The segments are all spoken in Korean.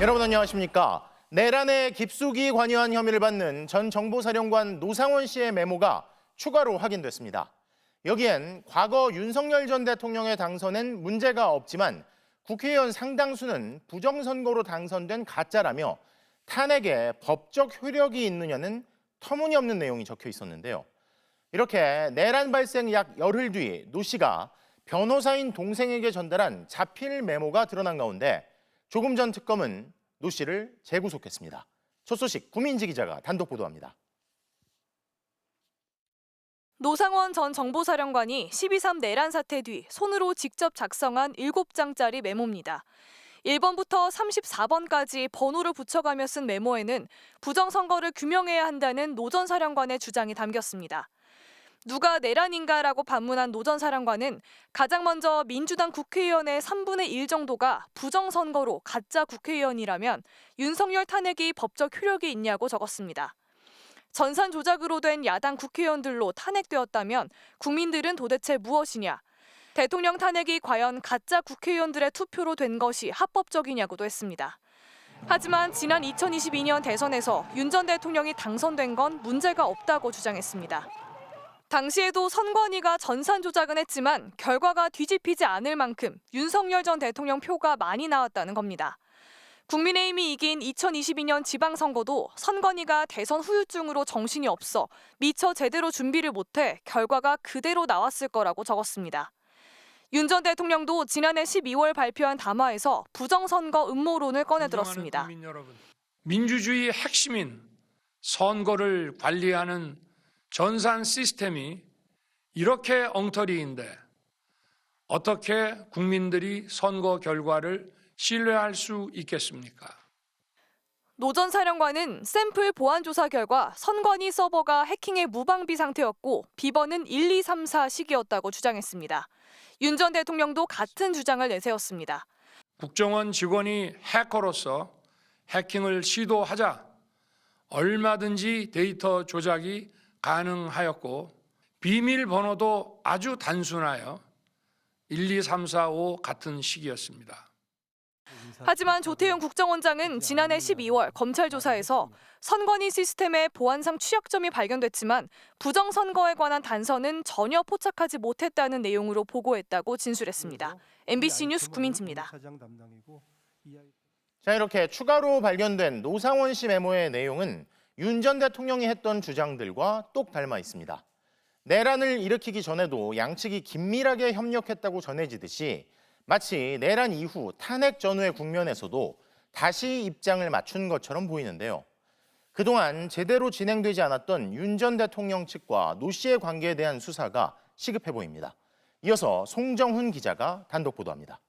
여러분 안녕하십니까? 내란에 깊숙이 관여한 혐의를 받는 전 정보사령관 노상원 씨의 메모가 추가로 확인됐습니다. 여기엔 과거 윤석열 전 대통령의 당선엔 문제가 없지만 국회의원 상당수는 부정선거로 당선된 가짜라며 탄핵에 법적 효력이 있느냐는 터무니없는 내용이 적혀 있었는데요. 이렇게 내란 발생 약 열흘 뒤 노 씨가 변호사인 동생에게 전달한 자필 메모가 드러난 가운데 조금 전 특검은 노 씨를 재구속했습니다. 첫 소식 구민지 기자가 단독 보도합니다. 노상원 전 정보사령관이 12.3 내란 사태 뒤 손으로 직접 작성한 7장짜리 메모입니다. 1번부터 34번까지 번호를 붙여가며 쓴 메모에는 부정선거를 규명해야 한다는 노 전 사령관의 주장이 담겼습니다. 누가 내란인가라고 반문한 노 전 사령관은 가장 먼저 민주당 국회의원의 3분의 1 정도가 부정선거로 가짜 국회의원이라면 윤석열 탄핵이 법적 효력이 있냐고 적었습니다. 전산 조작으로 된 야당 국회의원들로 탄핵되었다면 국민들은 도대체 무엇이냐? 대통령 탄핵이 과연 가짜 국회의원들의 투표로 된 것이 합법적이냐고도 했습니다. 하지만 지난 2022년 대선에서 윤 전 대통령이 당선된 건 문제가 없다고 주장했습니다. 당시에도 선관위가 전산 조작은 했지만 결과가 뒤집히지 않을 만큼 윤석열 전 대통령 표가 많이 나왔다는 겁니다. 국민의힘이 이긴 2022년 지방선거도 선관위가 대선 후유증으로 정신이 없어 미처 제대로 준비를 못해 결과가 그대로 나왔을 거라고 적었습니다. 윤 전 대통령도 지난해 12월 발표한 담화에서 부정선거 음모론을 꺼내들었습니다. 국민 여러분, 민주주의의 핵심인 선거를 관리하는 전산 시스템이 이렇게 엉터리인데 어떻게 국민들이 선거 결과를 신뢰할 수 있겠습니까? 노 전 사령관은 샘플 보안 조사 결과 선관위 서버가 해킹의 무방비 상태였고 비번은 1, 2, 3, 4 식이었다고 주장했습니다. 윤 전 대통령도 같은 주장을 내세웠습니다. 국정원 직원이 해커로서 해킹을 시도하자 얼마든지 데이터 조작이 가능하였고 비밀번호도 아주 단순하여 1, 2, 3, 4, 5 같은 식이었습니다. 하지만 조태용 국정원장은 지난해 12월 검찰 조사에서 선관위 시스템에 보안상 취약점이 발견됐지만 부정선거에 관한 단서는 전혀 포착하지 못했다는 내용으로 보고했다고 진술했습니다. MBC 뉴스 구민지입니다. 자, 이렇게 추가로 발견된 노상원 씨 메모의 내용은 윤 전 대통령이 했던 주장들과 똑 닮아 있습니다. 내란을 일으키기 전에도 양측이 긴밀하게 협력했다고 전해지듯이 마치 내란 이후 탄핵 전후의 국면에서도 다시 입장을 맞춘 것처럼 보이는데요. 그동안 제대로 진행되지 않았던 윤 전 대통령 측과 노 씨의 관계에 대한 수사가 시급해 보입니다. 이어서 송정훈 기자가 단독 보도합니다.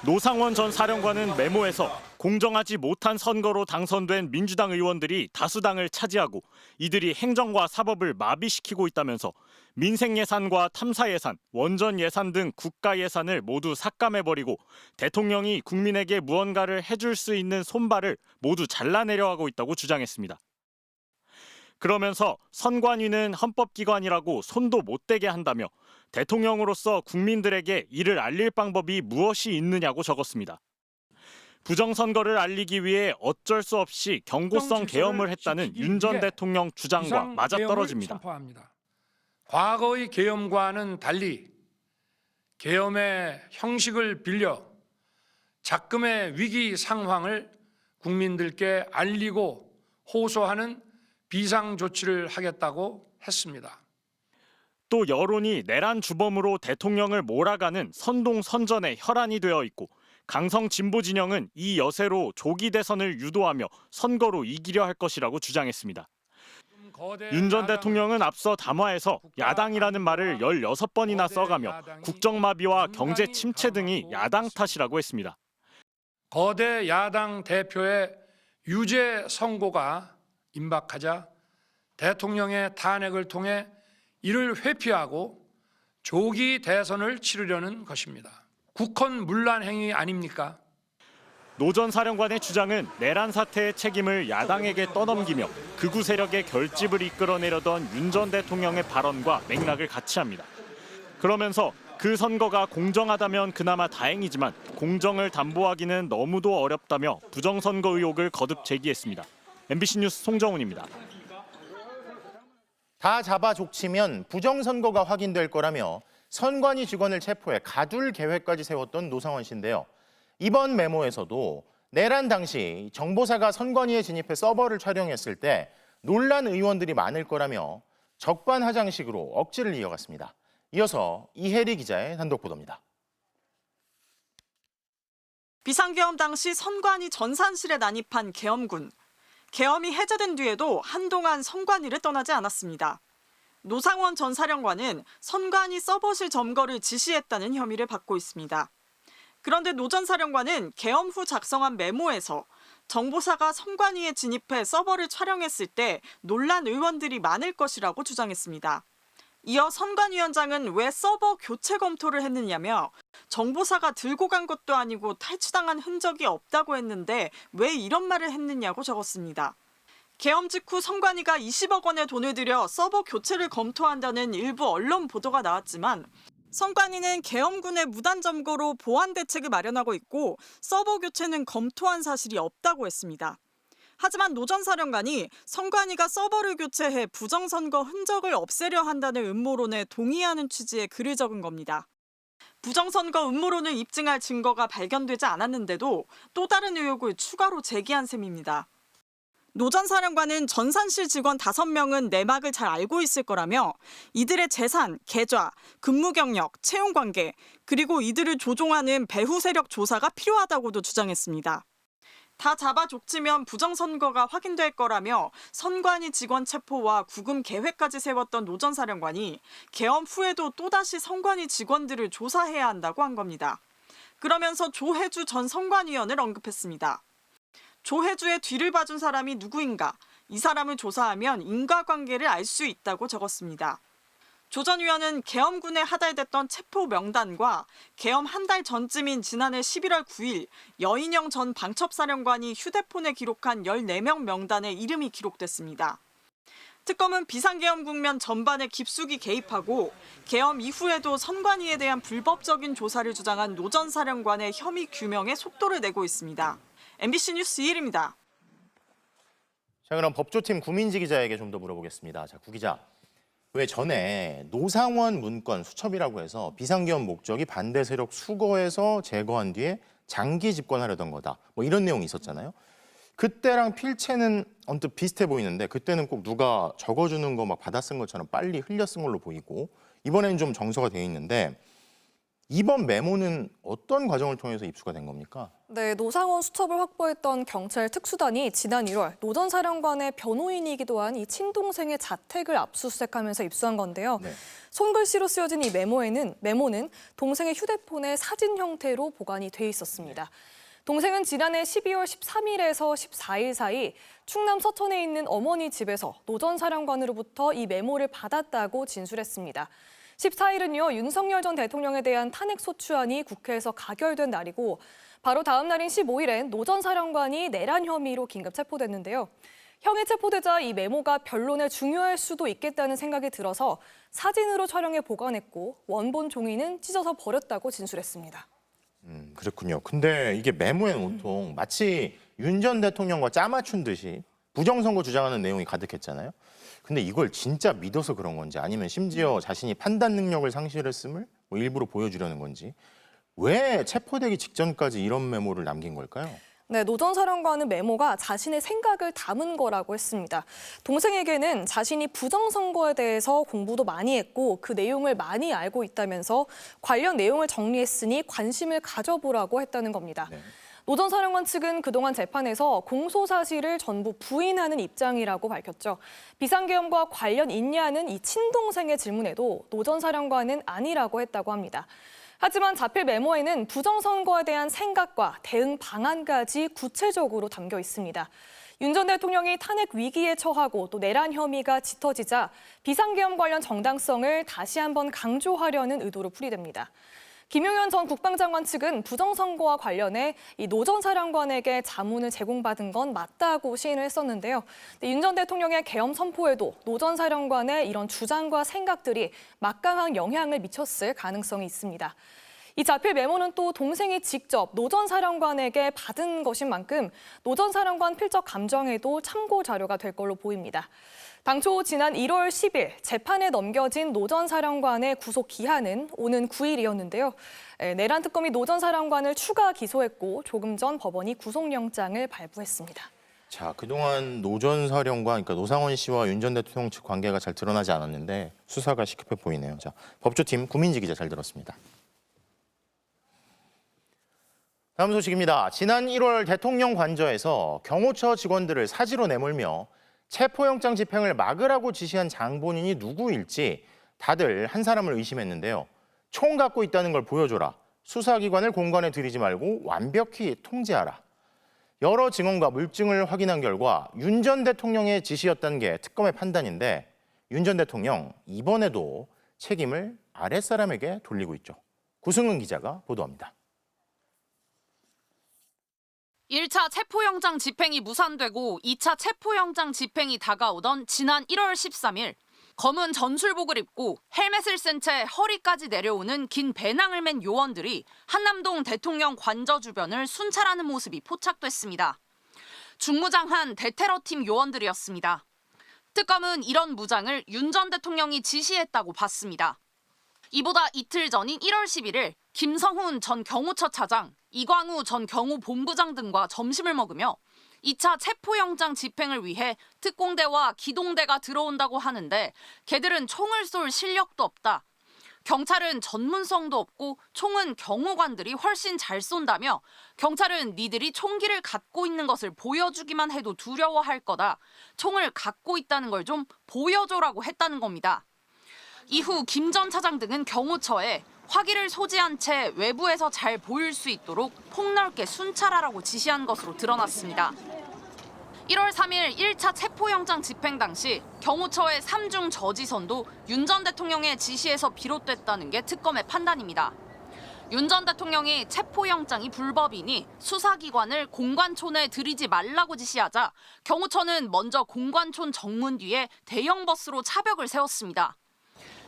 노상원 전 사령관은 메모에서 공정하지 못한 선거로 당선된 민주당 의원들이 다수당을 차지하고 이들이 행정과 사법을 마비시키고 있다면서 민생 예산과 탐사 예산, 원전 예산 등 국가 예산을 모두 삭감해버리고 대통령이 국민에게 무언가를 해줄 수 있는 손발을 모두 잘라내려 하고 있다고 주장했습니다. 그러면서 선관위는 헌법기관이라고 손도 못 대게 한다며 대통령으로서 국민들에게 이를 알릴 방법이 무엇이 있느냐고 적었습니다. 부정선거를 알리기 위해 어쩔 수 없이 경고성 계엄을 했다는 윤 전 대통령 주장과 맞아떨어집니다. 과거의 계엄과는 달리 계엄의 형식을 빌려 작금의 위기 상황을 국민들께 알리고 호소하는 비상 조치를 하겠다고 했습니다. 또 여론이 내란 주범으로 대통령을 몰아가는 선동선전의 혈안이 되어 있고 강성 진보 진영은 이 여세로 조기 대선을 유도하며 선거로 이기려 할 것이라고 주장했습니다. 윤 전 대통령은 앞서 담화에서 야당이라는 말을 16번이나 써가며 국정마비와 경제 침체 등이 야당 탓이라고 했습니다. 거대 야당 대표의 유죄 선고가 임박하자 대통령의 탄핵을 통해 이를 회피하고 조기 대선을 치르려는 것입니다. 국헌 문란 행위 아닙니까? 노 전 사령관의 주장은 내란 사태의 책임을 야당에게 떠넘기며 극우 세력의 결집을 이끌어내려던 윤 전 대통령의 발언과 맥락을 같이 합니다. 그러면서 그 선거가 공정하다면 그나마 다행이지만 공정을 담보하기는 너무도 어렵다며 부정선거 의혹을 거듭 제기했습니다. MBC 뉴스 송정훈입니다. 다 잡아 족치면 부정선거가 확인될 거라며 선관위 직원을 체포해 가둘 계획까지 세웠던 노상원 씨인데요. 이번 메모에서도 내란 당시 정보사가 선관위에 진입해 서버를 촬영했을 때 놀란 의원들이 많을 거라며 적반하장식으로 억지를 이어갔습니다. 이어서 이혜리 기자의 단독 보도입니다. 비상계엄 당시 선관위 전산실에 난입한 계엄군. 계엄이 해제된 뒤에도 한동안 선관위를 떠나지 않았습니다. 노상원 전 사령관은 선관위 서버실 점거를 지시했다는 혐의를 받고 있습니다. 그런데 노 전 사령관은 계엄 후 작성한 메모에서 정보사가 선관위에 진입해 서버를 촬영했을 때 놀란 의원들이 많을 것이라고 주장했습니다. 이어 선관위원장은 왜 서버 교체 검토를 했느냐며 정보사가 들고 간 것도 아니고 탈취당한 흔적이 없다고 했는데 왜 이런 말을 했느냐고 적었습니다. 계엄 직후 선관위가 20억 원의 돈을 들여 서버 교체를 검토한다는 일부 언론 보도가 나왔지만 선관위는 계엄군의 무단 점거로 보안 대책을 마련하고 있고 서버 교체는 검토한 사실이 없다고 했습니다. 하지만 노 전 사령관이 선관위가 서버를 교체해 부정선거 흔적을 없애려 한다는 음모론에 동의하는 취지의 글을 적은 겁니다. 부정선거 음모론을 입증할 증거가 발견되지 않았는데도 또 다른 의혹을 추가로 제기한 셈입니다. 노 전 사령관은 전산실 직원 5명은 내막을 잘 알고 있을 거라며 이들의 재산, 계좌, 근무 경력, 채용 관계, 그리고 이들을 조종하는 배후 세력 조사가 필요하다고도 주장했습니다. 다 잡아 족치면 부정선거가 확인될 거라며 선관위 직원 체포와 구금 계획까지 세웠던 노 전 사령관이 계엄 후에도 또다시 선관위 직원들을 조사해야 한다고 한 겁니다. 그러면서 조혜주 전 선관위원을 언급했습니다. 조혜주의 뒤를 봐준 사람이 누구인가? 이 사람을 조사하면 인과관계를 알 수 있다고 적었습니다. 조 전 의원은 계엄군에 하달됐던 체포 명단과 계엄 한 달 전쯤인 지난해 11월 9일 여인영 전 방첩사령관이 휴대폰에 기록한 14명 명단에 이름이 기록됐습니다. 특검은 비상계엄 국면 전반에 깊숙이 개입하고 계엄 이후에도 선관위에 대한 불법적인 조사를 주장한 노 전 사령관의 혐의 규명에 속도를 내고 있습니다. MBC 뉴스 이혜리입니다. 자, 그럼 법조팀 구민지 기자에게 좀 더 물어보겠습니다. 자, 구 기자. 왜 전에 노상원 문건 수첩이라고 해서 비상계엄 목적이 반대 세력 수거해서 제거한 뒤에 장기 집권하려던 거다. 뭐 이런 내용이 있었잖아요. 그때랑 필체는 언뜻 비슷해 보이는데 그때는 꼭 누가 적어주는 거 막 받아 쓴 것처럼 빨리 흘려 쓴 걸로 보이고 이번에는 좀 정서가 돼 있는데 이번 메모는 어떤 과정을 통해서 입수가 된 겁니까? 네, 노상원 수첩을 확보했던 경찰 특수단이 지난 1월 노 전 사령관의 변호인이기도 한 이 친동생의 자택을 압수수색하면서 입수한 건데요. 네. 손글씨로 쓰여진 이 메모는 동생의 휴대폰에 사진 형태로 보관이 돼 있었습니다. 동생은 지난해 12월 13일에서 14일 사이 충남 서천에 있는 어머니 집에서 노 전 사령관으로부터 이 메모를 받았다고 진술했습니다. 14일은요, 윤석열 전 대통령에 대한 탄핵소추안이 국회에서 가결된 날이고 바로 다음 날인 15일엔 노 전 사령관이 내란 혐의로 긴급 체포됐는데요. 형이 체포되자 이 메모가 변론에 중요할 수도 있겠다는 생각이 들어서 사진으로 촬영해 보관했고 원본 종이는 찢어서 버렸다고 진술했습니다. 그렇군요. 근데 이게 메모에는 온통 마치 윤 전 대통령과 짜맞춘 듯이 부정선거 주장하는 내용이 가득했잖아요. 근데 이걸 진짜 믿어서 그런 건지 아니면 심지어 자신이 판단 능력을 상실했음을 뭐 일부러 보여주려는 건지 왜 체포되기 직전까지 이런 메모를 남긴 걸까요? 네, 노 전 사령관은 메모가 자신의 생각을 담은 거라고 했습니다. 동생에게는 자신이 부정선거에 대해서 공부도 많이 했고 그 내용을 많이 알고 있다면서 관련 내용을 정리했으니 관심을 가져보라고 했다는 겁니다. 네. 노 전 사령관 측은 그동안 재판에서 공소 사실을 전부 부인하는 입장이라고 밝혔죠. 비상계엄과 관련 있냐는 이 친동생의 질문에도 노 전 사령관은 아니라고 했다고 합니다. 하지만 자필 메모에는 부정선거에 대한 생각과 대응 방안까지 구체적으로 담겨 있습니다. 윤 전 대통령이 탄핵 위기에 처하고 또 내란 혐의가 짙어지자 비상계엄 관련 정당성을 다시 한번 강조하려는 의도로 풀이됩니다. 김용현 전 국방장관 측은 부정선거와 관련해 이 노 전 사령관에게 자문을 제공받은 건 맞다고 시인을 했었는데요. 윤 전 대통령의 계엄 선포에도 노 전 사령관의 이런 주장과 생각들이 막강한 영향을 미쳤을 가능성이 있습니다. 이 자필 메모는 또 동생이 직접 노 전 사령관에게 받은 것인 만큼 노 전 사령관 필적 감정에도 참고 자료가 될 걸로 보입니다. 당초 지난 1월 10일 재판에 넘겨진 노 전 사령관의 구속 기한은 오는 9일이었는데요. 내란 특검이 노 전 사령관을 추가 기소했고 조금 전 법원이 구속영장을 발부했습니다. 자, 그동안 노 전 사령관, 그러니까 노상원 씨와 윤 전 대통령 측 관계가 잘 드러나지 않았는데 수사가 시급해 보이네요. 자, 법조팀 구민지 기자 잘 들었습니다. 다음 소식입니다. 지난 1월 대통령 관저에서 경호처 직원들을 사지로 내몰며 체포영장 집행을 막으라고 지시한 장본인이 누구일지 다들 한 사람을 의심했는데요. 총 갖고 있다는 걸 보여줘라. 수사기관을 공간에 들이지 말고 완벽히 통제하라. 여러 증언과 물증을 확인한 결과 윤 전 대통령의 지시였다는 게 특검의 판단인데 윤 전 대통령 이번에도 책임을 아랫사람에게 돌리고 있죠. 구승은 기자가 보도합니다. 1차 체포영장 집행이 무산되고 2차 체포영장 집행이 다가오던 지난 1월 13일 검은 전술복을 입고 헬멧을 쓴 채 허리까지 내려오는 긴 배낭을 맨 요원들이 한남동 대통령 관저 주변을 순찰하는 모습이 포착됐습니다. 중무장한 대테러팀 요원들이었습니다. 특검은 이런 무장을 윤 전 대통령이 지시했다고 봤습니다. 이보다 이틀 전인 1월 11일 김성훈 전 경호처 차장, 이광우 전 경호본부장 등과 점심을 먹으며 2차 체포영장 집행을 위해 특공대와 기동대가 들어온다고 하는데 걔들은 총을 쏠 실력도 없다. 경찰은 전문성도 없고 총은 경호관들이 훨씬 잘 쏜다며 경찰은 니들이 총기를 갖고 있는 것을 보여주기만 해도 두려워할 거다. 총을 갖고 있다는 걸 좀 보여줘라고 했다는 겁니다. 이후 김 전 차장 등은 경호처에 화기를 소지한 채 외부에서 잘 보일 수 있도록 폭넓게 순찰하라고 지시한 것으로 드러났습니다. 1월 3일 1차 체포영장 집행 당시 경호처의 3중 저지선도 윤 전 대통령의 지시에서 비롯됐다는 게 특검의 판단입니다. 윤 전 대통령이 체포영장이 불법이니 수사기관을 공관촌에 들이지 말라고 지시하자 경호처는 먼저 공관촌 정문 뒤에 대형 버스로 차벽을 세웠습니다.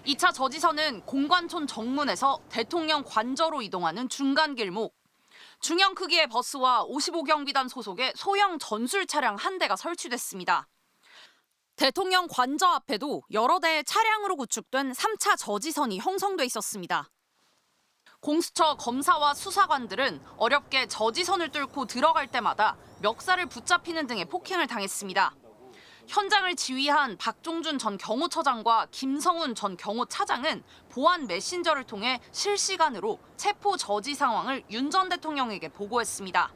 2차 저지선은 공관촌 정문에서 대통령 관저로 이동하는 중간 길목, 중형 크기의 버스와 55경비단 소속의 소형 전술 차량 한 대가 설치됐습니다. 대통령 관저 앞에도 여러 대의 차량으로 구축된 3차 저지선이 형성돼 있었습니다. 공수처 검사와 수사관들은 어렵게 저지선을 뚫고 들어갈 때마다 멱살을 붙잡히는 등의 폭행을 당했습니다. 현장을 지휘한 박종준 전 경호처장과 김성훈 전 경호차장은 보안 메신저를 통해 실시간으로 체포 저지 상황을 윤 전 대통령에게 보고했습니다.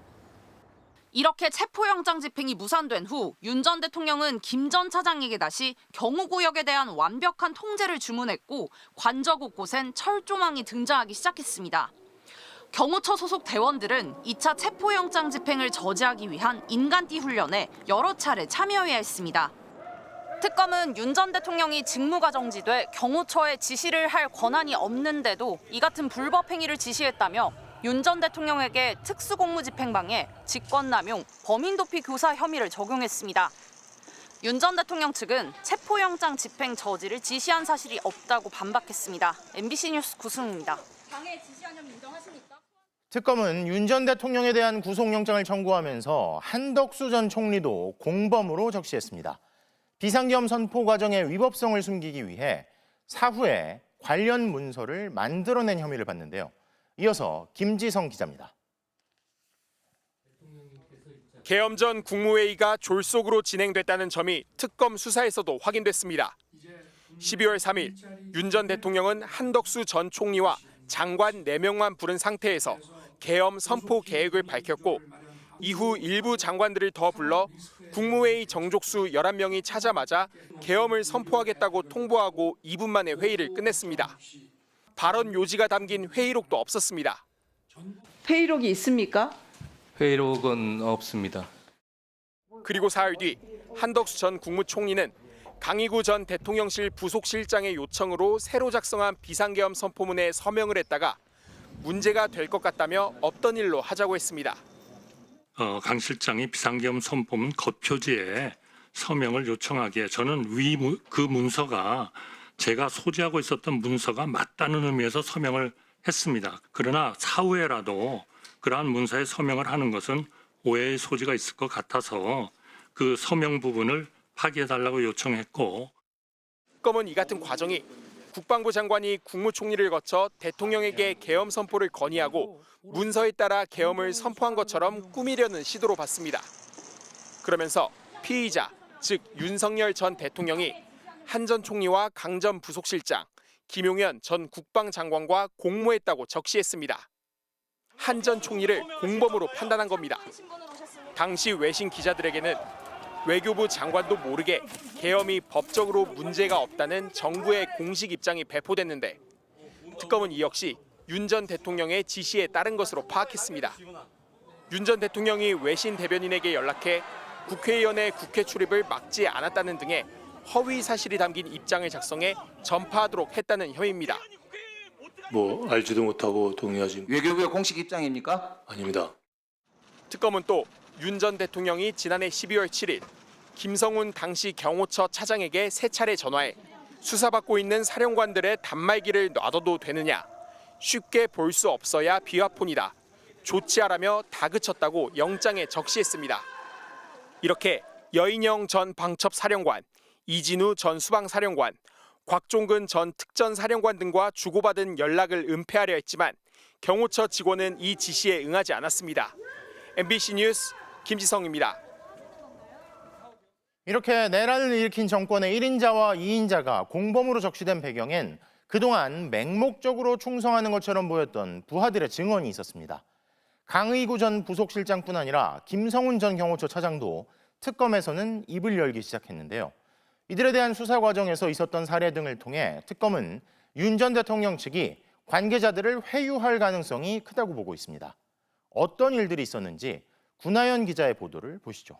이렇게 체포영장 집행이 무산된 후 윤 전 대통령은 김 전 차장에게 다시 경호구역에 대한 완벽한 통제를 주문했고 관저 곳곳엔 철조망이 등장하기 시작했습니다. 경호처 소속 대원들은 2차 체포영장 집행을 저지하기 위한 인간띠 훈련에 여러 차례 참여해야 했습니다. 특검은 윤 전 대통령이 직무가 정지돼 경호처에 지시를 할 권한이 없는데도 이 같은 불법 행위를 지시했다며 윤 전 대통령에게 특수공무집행방해, 직권남용, 범인도피 교사 혐의를 적용했습니다. 윤 전 대통령 측은 체포영장 집행 저지를 지시한 사실이 없다고 반박했습니다. MBC 뉴스 구승우입니다. 방해 지시한 혐의 인정하십니까? 특검은 윤 전 대통령에 대한 구속영장을 청구하면서 한덕수 전 총리도 공범으로 적시했습니다. 비상계엄 선포 과정의 위법성을 숨기기 위해 사후에 관련 문서를 만들어낸 혐의를 받는데요. 이어서 김지성 기자입니다. 계엄 전 국무회의가 졸속으로 진행됐다는 점이 특검 수사에서도 확인됐습니다. 12월 3일 윤 전 대통령은 한덕수 전 총리와 장관 4명만 부른 상태에서 계엄 선포 계획을 밝혔고 이후 일부 장관들을 더 불러 국무회의 정족수 11명이 찾아맞아 계엄을 선포하겠다고 통보하고 2분 만에 회의를 끝냈습니다. 발언 요지가 담긴 회의록도 없었습니다. 회의록이 있습니까? 회의록은 없습니다. 그리고 사흘 뒤 한덕수 전 국무총리는 강희구 전 대통령실 부속실장의 요청으로 새로 작성한 비상계엄 선포문에 서명을 했다가 문제가 될 것 같다며 없던 일로 하자고 했습니다. 강 실장이 비상계엄 선포문 겉표지에 서명을 요청하기에 저는 그 문서가 제가 소지하고 있었던 문서가 맞다는 의미에서 서명을 했습니다. 그러나 사후에라도 그러한 문서에 서명을 하는 것은 오해의 소지가 있을 것 같아서 그 서명 부분을 파기해달라고 요청했고, 특검은 이 같은 과정이 국방부 장관이 국무총리를 거쳐 대통령에게 계엄 선포를 건의하고 문서에 따라 계엄을 선포한 것처럼 꾸미려는 시도로 봤습니다. 그러면서 피의자, 즉 윤석열 전 대통령이 한 전 총리와 강 전 부속실장, 김용현 전 국방장관과 공모했다고 적시했습니다. 한 전 총리를 공범으로 판단한 겁니다. 당시 외신 기자들에게는 외교부 장관도 모르게 계엄이 법적으로 문제가 없다는 정부의 공식 입장이 배포됐는데 특검은 이 역시 윤 전 대통령의 지시에 따른 것으로 파악했습니다. 윤 전 대통령이 외신 대변인에게 연락해 국회의원의 국회 출입을 막지 않았다는 등의 허위 사실이 담긴 입장을 작성해 전파하도록 했다는 혐의입니다. 알지도 못하고 동의하지. 외교부의 공식 입장입니까? 아닙니다. 특검은 또 윤 전 대통령이 지난해 12월 7일 김성훈 당시 경호처 차장에게 3차례 전화해 수사받고 있는 사령관들의 단말기를 놔둬도 되느냐, 쉽게 볼 수 없어야 비화폰이다, 조치하라며 다그쳤다고 영장에 적시했습니다. 이렇게 여인영 전 방첩사령관, 이진우 전 수방사령관, 곽종근 전 특전사령관 등과 주고받은 연락을 은폐하려 했지만 경호처 직원은 이 지시에 응하지 않았습니다. MBC 뉴스 김지성입니다. 이렇게 내란을 일으킨 정권의 1인자와 2인자가 공범으로 적시된 배경엔 그동안 맹목적으로 충성하는 것처럼 보였던 부하들의 증언이 있었습니다. 강의구 전 부속실장뿐 아니라 김성훈 전 경호처 차장도 특검에서는 입을 열기 시작했는데요. 이들에 대한 수사 과정에서 있었던 사례 등을 통해 특검은 윤 전 대통령 측이 관계자들을 회유할 가능성이 크다고 보고 있습니다. 어떤 일들이 있었는지 구나연 기자의 보도를 보시죠.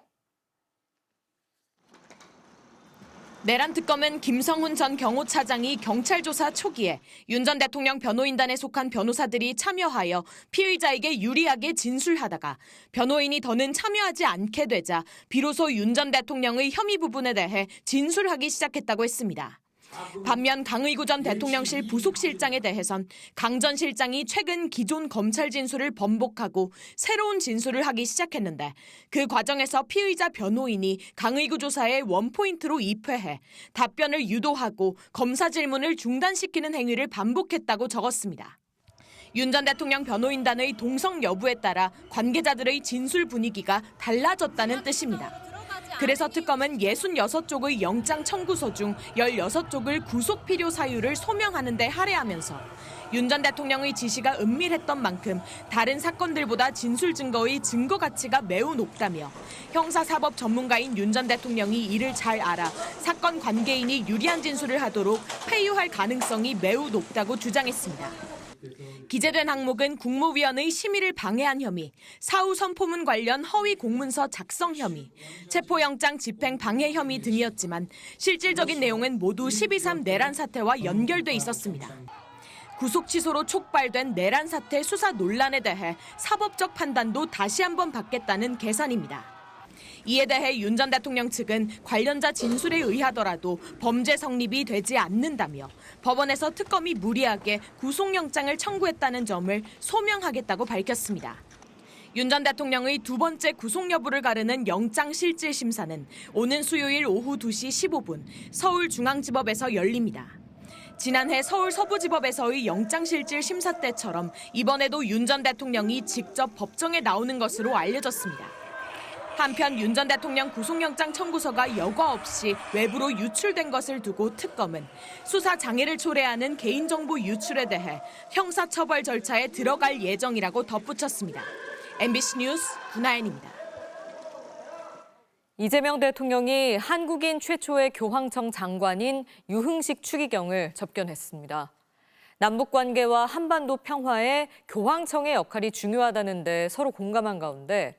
내란 특검은 김성훈 전 경호차장이 경찰 조사 초기에 윤 전 대통령 변호인단에 속한 변호사들이 참여하여 피의자에게 유리하게 진술하다가 변호인이 더는 참여하지 않게 되자 비로소 윤 전 대통령의 혐의 부분에 대해 진술하기 시작했다고 했습니다. 반면 강의구 전 대통령실 부속실장에 대해선 강 전 실장이 최근 기존 검찰 진술을 번복하고 새로운 진술을 하기 시작했는데 그 과정에서 피의자 변호인이 강의구 조사에 원포인트로 입회해 답변을 유도하고 검사 질문을 중단시키는 행위를 반복했다고 적었습니다. 윤 전 대통령 변호인단의 동성 여부에 따라 관계자들의 진술 분위기가 달라졌다는 뜻입니다. 그래서 특검은 66쪽의 영장 청구서 중 16쪽을 구속 필요 사유를 소명하는 데 할애하면서 윤 전 대통령의 지시가 은밀했던 만큼 다른 사건들보다 진술 증거의 증거 가치가 매우 높다며 형사사법 전문가인 윤 전 대통령이 이를 잘 알아 사건 관계인이 유리한 진술을 하도록 회유할 가능성이 매우 높다고 주장했습니다. 기재된 항목은 국무위원의 심의를 방해한 혐의, 사후 선포문 관련 허위 공문서 작성 혐의, 체포영장 집행 방해 혐의 등이었지만 실질적인 내용은 모두 12.3 내란 사태와 연결돼 있었습니다. 구속 취소로 촉발된 내란 사태 수사 논란에 대해 사법적 판단도 다시 한번 받겠다는 계산입니다. 이에 대해 윤 전 대통령 측은 관련자 진술에 의하더라도 범죄 성립이 되지 않는다며 법원에서 특검이 무리하게 구속영장을 청구했다는 점을 소명하겠다고 밝혔습니다. 윤 전 대통령의 두 번째 구속 여부를 가르는 영장실질심사는 오는 수요일 오후 2시 15분 서울중앙지법에서 열립니다. 지난해 서울 서부지법에서의 영장실질 심사 때처럼 이번에도 윤 전 대통령이 직접 법정에 나오는 것으로 알려졌습니다. 한편 윤 전 대통령 구속영장 청구서가 여과 없이 외부로 유출된 것을 두고 특검은 수사 장애를 초래하는 개인정보 유출에 대해 형사처벌 절차에 들어갈 예정이라고 덧붙였습니다. MBC 뉴스 구나연입니다. 이재명 대통령이 한국인 최초의 교황청 장관인 유흥식 추기경을 접견했습니다. 남북관계와 한반도 평화에 교황청의 역할이 중요하다는데 서로 공감한 가운데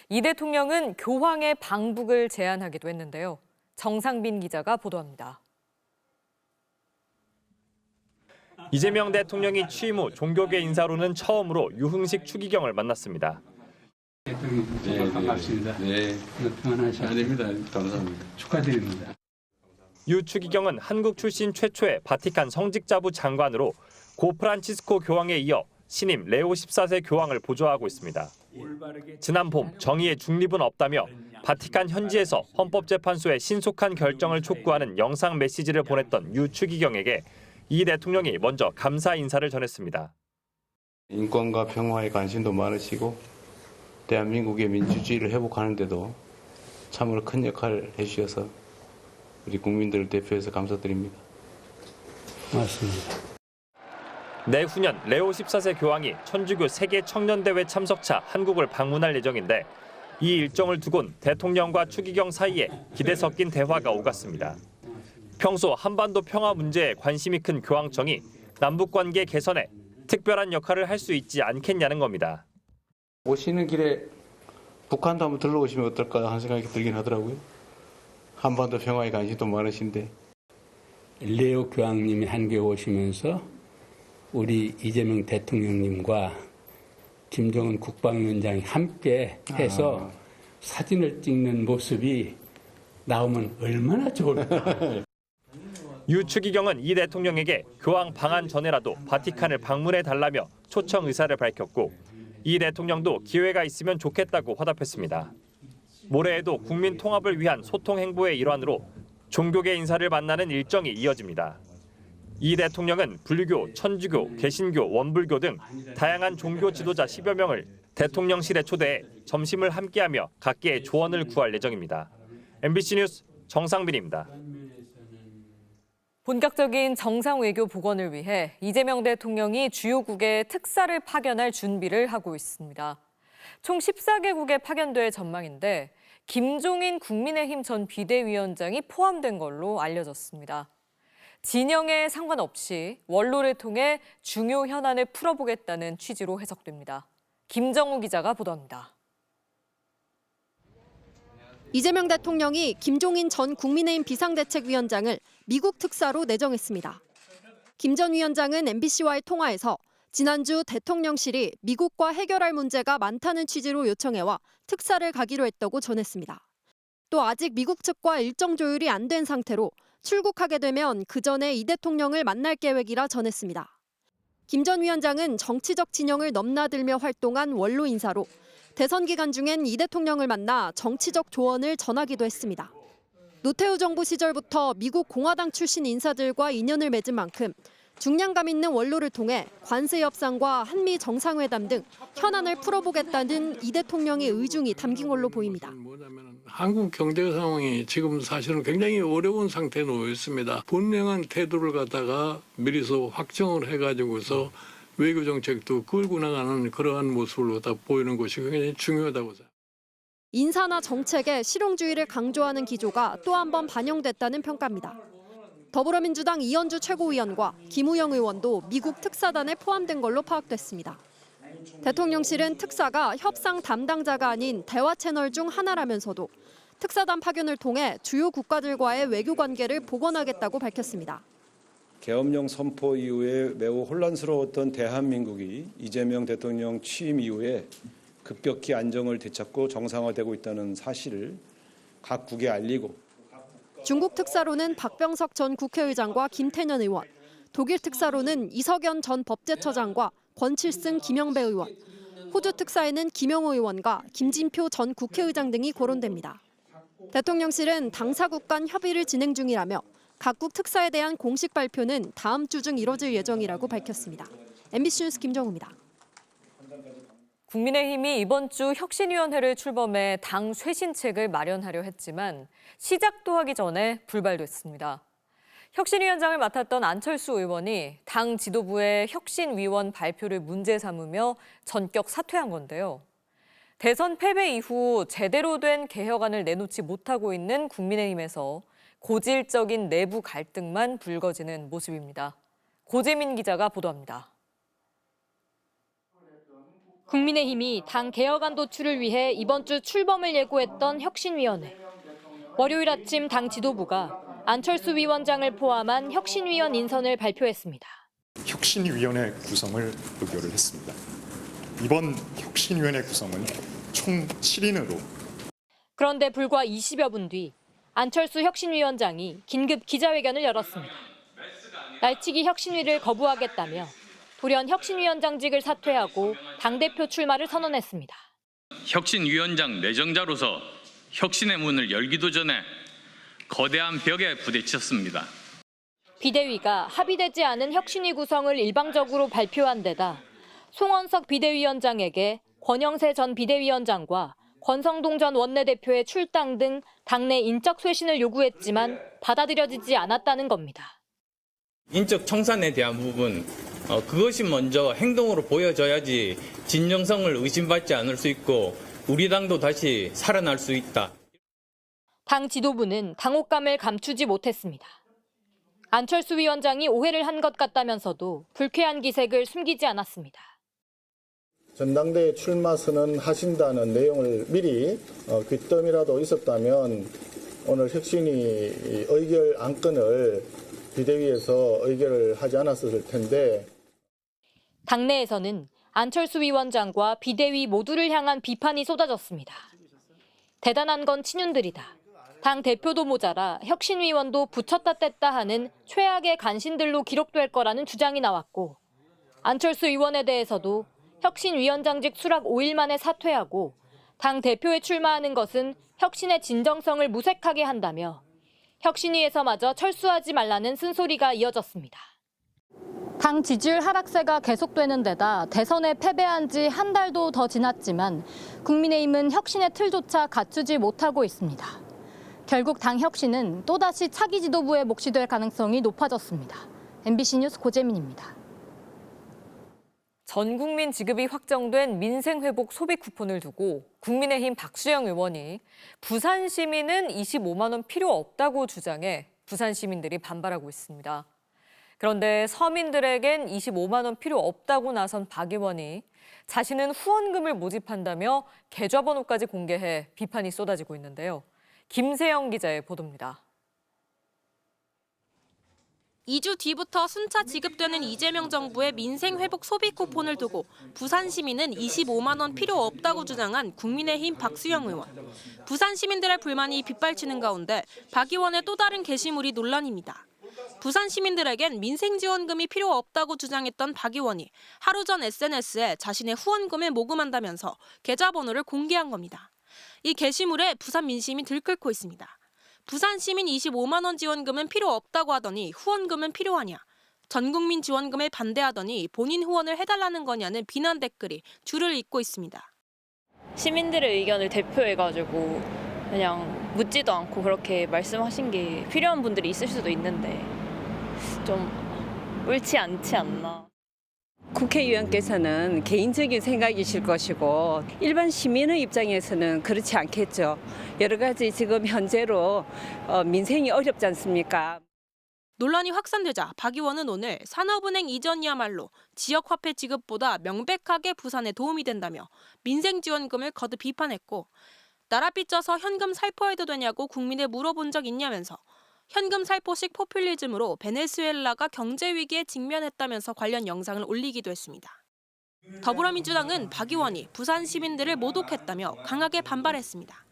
이 대통령은 교황의 방북을 제안하기도 했는데요. 정상빈 기자가 보도합니다. 이재명 대통령이 취임 후 종교계 인사로는 처음으로 유흥식 추기경을 만났습니다. 반갑습니다. 네. 평안하셔야 됩니다. 감사합니다. 축하드립니다. 유 추기경은 한국 출신 최초의 바티칸 성직자부 장관으로 고 프란치스코 교황에 이어 신임 레오 14세 교황을 보좌하고 있습니다. 지난 봄 정의의 중립은 없다며 바티칸 현지에서 헌법재판소의 신속한 결정을 촉구하는 영상 메시지를 보냈던 유 추기경에게 이 대통령이 먼저 감사 인사를 전했습니다. 인권과 평화에 관심도 많으시고 대한민국의 민주주의를 회복하는 데도 참으로 큰 역할을 해주셔서 우리 국민들을 대표해서 감사드립니다. 고맙습니다. 내후년 레오 14세 교황이 천주교 세계 청년대회 참석차 한국을 방문할 예정인데 이 일정을 두곤 대통령과 추기경 사이에 기대 섞인 대화가 오갔습니다. 평소 한반도 평화 문제에 관심이 큰 교황청이 남북관계 개선에 특별한 역할을 할 수 있지 않겠냐는 겁니다. 오시는 길에 북한도 한번 들러오시면 어떨까 하는 생각이 들긴 하더라고요. 한반도 평화에 관심도 많으신데. 레오 교황님이 한국에 오시면서 우리 이재명 대통령님과 김정은 국방위원장이 함께 해서 사진을 찍는 모습이 나오면 얼마나 좋을까. 유 추기경은 이 대통령에게 교황 방한 전에라도 바티칸을 방문해달라며 초청 의사를 밝혔고 이 대통령도 기회가 있으면 좋겠다고 화답했습니다. 모레에도 국민 통합을 위한 소통 행보의 일환으로 종교계 인사를 만나는 일정이 이어집니다. 이 대통령은 불교, 천주교, 개신교, 원불교 등 다양한 종교 지도자 10여 명을 대통령실에 초대해 점심을 함께하며 각계의 조언을 구할 예정입니다. MBC 뉴스 정상빈입니다. 본격적인 정상외교 복원을 위해 이재명 대통령이 주요국에 특사를 파견할 준비를 하고 있습니다. 총 14개국에 파견될 전망인데 김종인 국민의힘 전 비대위원장이 포함된 걸로 알려졌습니다. 진영에 상관없이 원로를 통해 중요 현안을 풀어보겠다는 취지로 해석됩니다. 김정우 기자가 보도합니다. 이재명 대통령이 김종인 전 국민의힘 비상대책위원장을 미국 특사로 내정했습니다. 김 전 위원장은 MBC와의 통화에서 지난주 대통령실이 미국과 해결할 문제가 많다는 취지로 요청해와 특사를 가기로 했다고 전했습니다. 또 아직 미국 측과 일정 조율이 안 된 상태로 출국하게 되면 그 전에 이 대통령을 만날 계획이라 전했습니다. 김 전 위원장은 정치적 진영을 넘나들며 활동한 원로 인사로 대선 기간 중엔 이 대통령을 만나 정치적 조언을 전하기도 했습니다. 노태우 정부 시절부터 미국 공화당 출신 인사들과 인연을 맺은 만큼 중량감 있는 원로를 통해 관세 협상과 한미 정상회담 등 현안을 풀어보겠다는 이 대통령의 의중이 담긴 걸로 보입니다. 한국 경제 상황이 지금 사실은 굉장히 어려운 상태에 놓여 있습니다. 분명한 태도를 갖다가 미리서 확정을 해가지고서 외교 정책도 끌고 나가는 그러한 모습을 갖다 보이는 것이 굉장히 중요하다고 생각합니다. 인사나 정책에 실용주의를 강조하는 기조가 또 한 번 반영됐다는 평가입니다. 더불어민주당 이현주 최고위원과 김우영 의원도 미국 특사단에 포함된 걸로 파악됐습니다. 대통령실은 특사가 협상 담당자가 아닌 대화 채널 중 하나라면서도 특사단 파견을 통해 주요 국가들과의 외교 관계를 복원하겠다고 밝혔습니다. 계엄령 선포 이후에 매우 혼란스러웠던 대한민국이 이재명 대통령 취임 이후에 급격히 안정을 되찾고 정상화되고 있다는 사실을 각국에 알리고 중국 특사로는 박병석 전 국회의장과 김태년 의원, 독일 특사로는 이석연 전 법제처장과 권칠승 김영배 의원, 호주 특사에는 김영호 의원과 김진표 전 국회의장 등이 거론됩니다. 대통령실은 당사국 간 협의를 진행 중이라며 각국 특사에 대한 공식 발표는 다음 주 중 이뤄질 예정이라고 밝혔습니다. MBC 뉴스 김정우입니다. 국민의힘이 이번 주 혁신위원회를 출범해 당 쇄신책을 마련하려 했지만 시작도 하기 전에 불발됐습니다. 혁신위원장을 맡았던 안철수 의원이 당 지도부의 혁신위원 발표를 문제 삼으며 전격 사퇴한 건데요. 대선 패배 이후 제대로 된 개혁안을 내놓지 못하고 있는 국민의힘에서 고질적인 내부 갈등만 불거지는 모습입니다. 고재민 기자가 보도합니다. 국민의힘이 당 개혁안 도출을 위해 이번 주 출범을 예고했던 혁신위원회. 월요일 아침 당 지도부가 안철수 위원장을 포함한 혁신위원 인선을 발표했습니다. 혁신위원회 구성을 의결을 했습니다. 이번 혁신위원회 구성은 총 7인으로. 그런데 불과 20여 분 뒤 안철수 혁신위원장이 긴급 기자회견을 열었습니다. 날치기 혁신위를 거부하겠다며 돌연 혁신위원장직을 사퇴하고 당대표 출마를 선언했습니다. 혁신위원장 내정자로서 혁신의 문을 열기도 전에 거대한 벽에 부딪혔습니다. 비대위가 합의되지 않은 혁신위 구성을 일방적으로 발표한 데다 송원석 비대위원장에게 권영세 전 비대위원장과 권성동 전 원내대표의 출당 등 당내 인적 쇄신을 요구했지만 받아들여지지 않았다는 겁니다. 인적 청산에 대한 부분, 그것이 먼저 행동으로 보여져야지 진정성을 의심받지 않을 수 있고 우리 당도 다시 살아날 수 있다. 당 지도부는 당혹감을 감추지 못했습니다. 안철수 위원장이 오해를 한 것 같다면서도 불쾌한 기색을 숨기지 않았습니다. 전당대회 출마 선언하신다는 내용을 미리 귀뜸이라도 있었다면 오늘 혁신이 의결 안건을 비대위에서 의결을 하지 않았을 텐데. 당내에서는 안철수 위원장과 비대위 모두를 향한 비판이 쏟아졌습니다. 대단한 건 친윤들이다. 당 대표도 모자라 혁신위원도 붙였다 뗐다 하는 최악의 간신들로 기록될 거라는 주장이 나왔고 안철수 의원에 대해서도 혁신위원장직 수락 5일 만에 사퇴하고 당 대표에 출마하는 것은 혁신의 진정성을 무색하게 한다며 혁신위에서마저 철수하지 말라는 쓴소리가 이어졌습니다. 당 지지율 하락세가 계속되는 데다 대선에 패배한 지 한 달도 더 지났지만 국민의힘은 혁신의 틀조차 갖추지 못하고 있습니다. 결국 당 혁신은 또다시 차기 지도부의 몫이 될 가능성이 높아졌습니다. MBC 뉴스 고재민입니다. 전 국민 지급이 확정된 민생회복 소비 쿠폰을 두고 국민의힘 박수영 의원이 부산 시민은 25만 원 필요 없다고 주장해 부산 시민들이 반발하고 있습니다. 그런데 서민들에겐 25만 원 필요 없다고 나선 박 의원이 자신은 후원금을 모집한다며 계좌번호까지 공개해 비판이 쏟아지고 있는데요. 김세영 기자의 보도입니다. 2주 뒤부터 순차 지급되는 이재명 정부의 민생회복 소비 쿠폰을 두고 부산 시민은 25만 원 필요 없다고 주장한 국민의힘 박수영 의원. 부산 시민들의 불만이 빗발치는 가운데 박 의원의 또 다른 게시물이 논란입니다. 부산 시민들에겐 민생지원금이 필요 없다고 주장했던 박 의원이 하루 전 SNS에 자신의 후원금을 모금한다면서 계좌번호를 공개한 겁니다. 이 게시물에 부산 민심이 들끓고 있습니다. 부산 시민 25만 원 지원금은 필요 없다고 하더니 후원금은 필요하냐. 전 국민 지원금을 반대하더니 본인 후원을 해달라는 거냐는 비난 댓글이 줄을 잇고 있습니다. 시민들의 의견을 대표해가지고 그냥 묻지도 않고 그렇게 말씀하신 게 필요한 분들이 있을 수도 있는데 좀 옳지 않지 않나. 국회의원께서는 개인적인 생각이실 것이고 일반 시민의 입장에서는 그렇지 않겠죠. 여러 가지 지금 현재로 민생이 어렵지 않습니까? 논란이 확산되자 박 의원은 오늘 산업은행 이전이야말로 지역화폐 지급보다 명백하게 부산에 도움이 된다며 민생지원금을 거듭 비판했고 나라 빚져서 현금 살포해도 되냐고 국민에 물어본 적 있냐면서 현금 살포식 포퓰리즘으로 베네수엘라가 경제 위기에 직면했다면서 관련 영상을 올리기도 했습니다. 더불어민주당은 박 의원이 부산 시민들을 모독했다며 강하게 반발했습니다.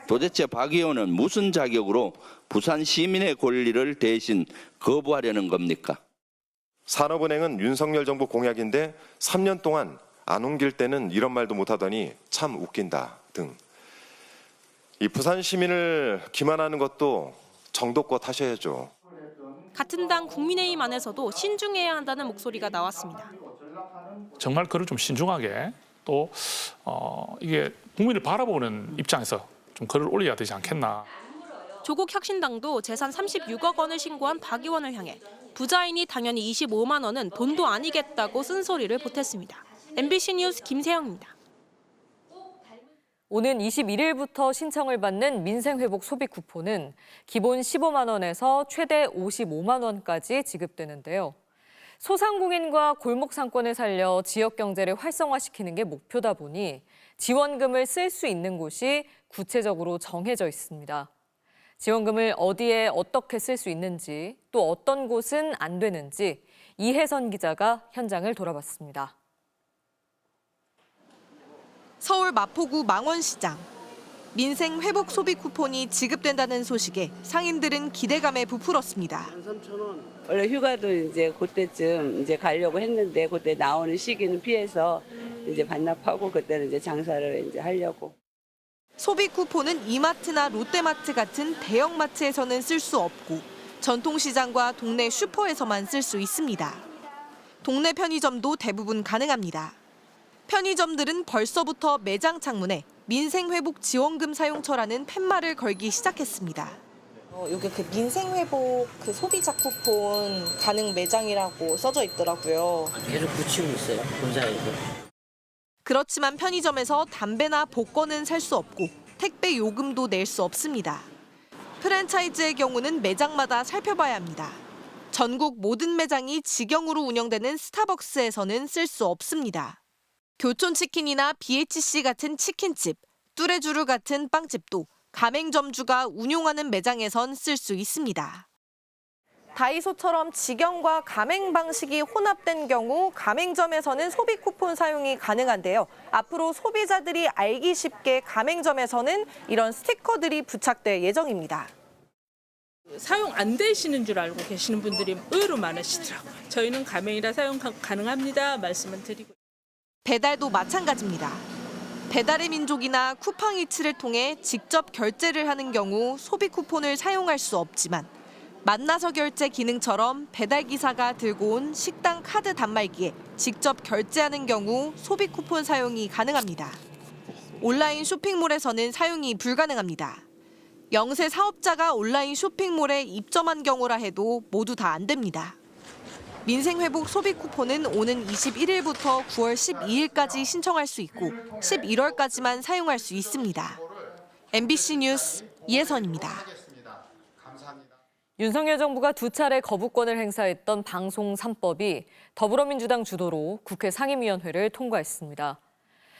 도대체 박 의원은 무슨 자격으로 부산 시민의 권리를 대신 거부하려는 겁니까? 산업은행은 윤석열 정부 공약인데 3년 동안 안 옮길 때는 이런 말도 못하더니 참 웃긴다 등. 이 부산 시민을 기만하는 것도 정도껏 하셔야죠. 같은 당 국민의힘 안에서도 신중해야 한다는 목소리가 나왔습니다. 정말 그걸 좀 신중하게 또 이게 국민을 바라보는 입장에서 좀 글을 올려야 되지 않겠나. 조국 혁신당도 재산 36억 원을 신고한 박 의원을 향해 부자인이 당연히 25만 원은 돈도 아니겠다고 쓴소리를 보탰습니다. MBC 뉴스 김세영입니다. 오는 21일부터 신청을 받는 민생회복 소비 쿠폰은 기본 15만 원에서 최대 55만 원까지 지급되는데요. 소상공인과 골목 상권을 살려 지역 경제를 활성화시키는 게 목표다 보니 지원금을 쓸 수 있는 곳이 구체적으로 정해져 있습니다. 지원금을 어디에 어떻게 쓸 수 있는지, 또 어떤 곳은 안 되는지 이혜선 기자가 현장을 돌아봤습니다. 서울 마포구 망원시장. 민생 회복 소비 쿠폰이 지급된다는 소식에 상인들은 기대감에 부풀었습니다. 원래 휴가도 이제 그때쯤 이제 가려고 했는데 그때 나오는 시기는 피해서 이제 반납하고 그때는 이제 장사를 이제 하려고. 소비 쿠폰은 이마트나 롯데마트 같은 대형마트에서는 쓸 수 없고 전통시장과 동네 슈퍼에서만 쓸 수 있습니다. 동네 편의점도 대부분 가능합니다. 편의점들은 벌써부터 매장 창문에 민생회복 지원금 사용처라는 팻말을 걸기 시작했습니다. 여기 그 민생회복 그 소비자 쿠폰 가능 매장이라고 써져 있더라고요. 계속 붙이고 있어요, 본사에서. 그렇지만 편의점에서 담배나 복권은 살 수 없고 택배 요금도 낼 수 없습니다. 프랜차이즈의 경우는 매장마다 살펴봐야 합니다. 전국 모든 매장이 직영으로 운영되는 스타벅스에서는 쓸 수 없습니다. 교촌치킨이나 BHC 같은 치킨집, 뚜레쥬르 같은 빵집도 가맹점주가 운용하는 매장에선 쓸 수 있습니다. 다이소처럼 직영과 가맹 방식이 혼합된 경우 가맹점에서는 소비 쿠폰 사용이 가능한데요. 앞으로 소비자들이 알기 쉽게 가맹점에서는 이런 스티커들이 부착될 예정입니다. 사용 안 되시는 줄 알고 계시는 분들이 의외로 많으시더라고요. 저희는 가맹이라 사용 가능합니다 말씀을 드리고. 배달도 마찬가지입니다. 배달의 민족이나 쿠팡이츠를 통해 직접 결제를 하는 경우 소비 쿠폰을 사용할 수 없지만 만나서 결제 기능처럼 배달기사가 들고 온 식당 카드 단말기에 직접 결제하는 경우 소비 쿠폰 사용이 가능합니다. 온라인 쇼핑몰에서는 사용이 불가능합니다. 영세 사업자가 온라인 쇼핑몰에 입점한 경우라 해도 모두 다 안 됩니다. 민생회복 소비 쿠폰은 오는 21일부터 9월 12일까지 신청할 수 있고 11월까지만 사용할 수 있습니다. MBC 뉴스 이혜선입니다. 윤석열 정부가 2차례 거부권을 행사했던 방송 3법이 더불어민주당 주도로 국회 상임위원회를 통과했습니다.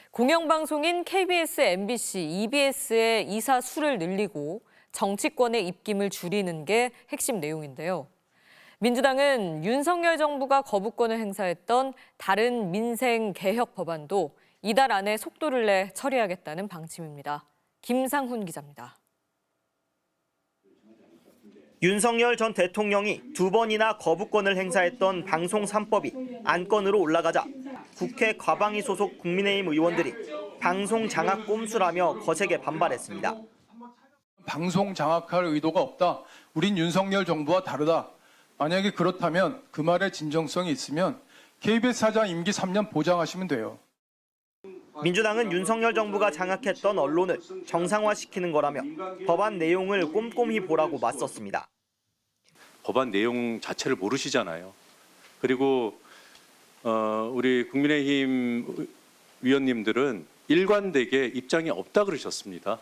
공영방송인 KBS, MBC, EBS의 이사 수를 늘리고 정치권의 입김을 줄이는 게 핵심 내용인데요. 민주당은 윤석열 정부가 거부권을 행사했던 다른 민생 개혁 법안도 이달 안에 속도를 내 처리하겠다는 방침입니다. 김상훈 기자입니다. 윤석열 전 대통령이 2번이나 거부권을 행사했던 방송 3법이 안건으로 올라가자 국회 과방위 소속 국민의힘 의원들이 방송 장악 꼼수라며 거세게 반발했습니다. 방송 장악할 의도가 없다. 우린 윤석열 정부와 다르다. 만약에 그렇다면 그 말에 진정성이 있으면 KBS 사장 임기 3년 보장하시면 돼요. 민주당은 윤석열 정부가 장악했던 언론을 정상화시키는 거라며 법안 내용을 꼼꼼히 보라고 맞섰습니다. 법안 내용 자체를 모르시잖아요. 그리고 우리 국민의힘 위원님들은 일관되게 입장이 없다 그러셨습니다.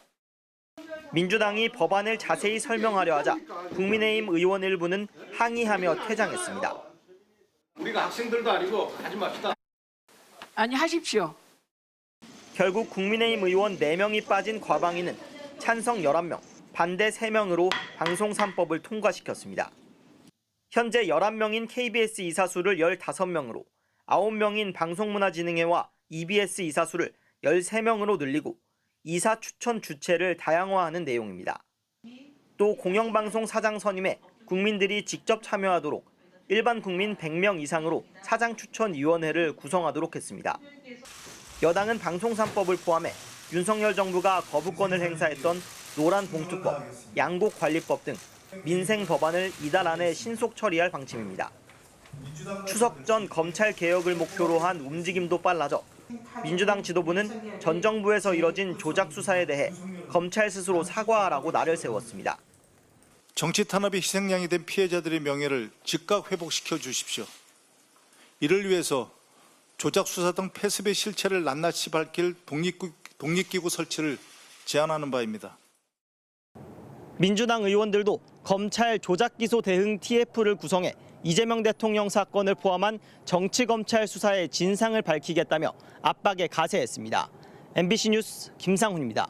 민주당이 법안을 자세히 설명하려 하자 국민의힘 의원 일부는 항의하며 퇴장했습니다. 우리가 학생들도 아니고 하지 맙시다. 아니 하십시오. 결국 국민의힘 의원 4명이 빠진 과방위는 찬성 11명, 반대 3명으로 방송 3법을 통과시켰습니다. 현재 11명인 KBS 이사수를 15명으로 9명인 방송문화진흥회와 EBS 이사수를 13명으로 늘리고 이사 추천 주체를 다양화하는 내용입니다. 또 공영방송 사장 선임에 국민들이 직접 참여하도록 일반 국민 100명 이상으로 사장 추천위원회를 구성하도록 했습니다. 여당은 방송 3법을 포함해 윤석열 정부가 거부권을 행사했던 노란봉투법, 양곡관리법 등 민생 법안을 이달 안에 신속 처리할 방침입니다. 추석 전 검찰 개혁을 목표로 한 움직임도 빨라져 민주당 지도부는 전 정부에서 이뤄진 조작 수사에 대해 검찰 스스로 사과하라고 날을 세웠습니다. 정치 탄압의 희생양이 된 피해자들의 명예를 즉각 회복시켜 주십시오. 이를 위해서 조작 수사 등 패습의 실체를 낱낱이 밝힐 독립기구 설치를 제안하는 바입니다. 민주당 의원들도 검찰 조작기소 대응 TF를 구성해 이재명 대통령 사건을 포함한 정치검찰 수사의 진상을 밝히겠다며 압박에 가세했습니다. MBC 뉴스 김상훈입니다.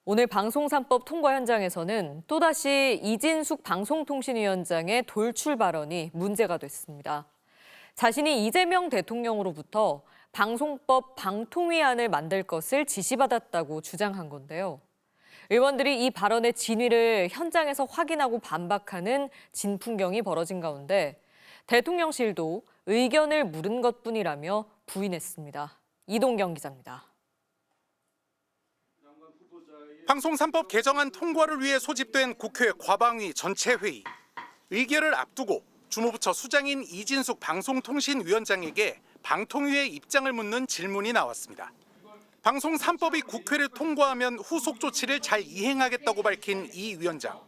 오늘 방송 3법 통과 현장에서는 또다시 이진숙 방송통신위원장의 돌출 발언이 문제가 됐습니다. 자신이 이재명 대통령으로부터 방송법 방통위안을 만들 것을 지시받았다고 주장한 건데요. 의원들이 이 발언의 진위를 현장에서 확인하고 반박하는 진풍경이 벌어진 가운데 대통령실도 의견을 물은 것뿐이라며 부인했습니다. 이동경 기자입니다. 방송 3법 개정안 통과를 위해 소집된 국회 과방위 전체 회의. 의결을 앞두고 주무부처 수장인 이진숙 방송통신위원장에게 방통위의 입장을 묻는 질문이 나왔습니다. 방송 3법이 국회를 통과하면 후속 조치를 잘 이행하겠다고 밝힌 이 위원장.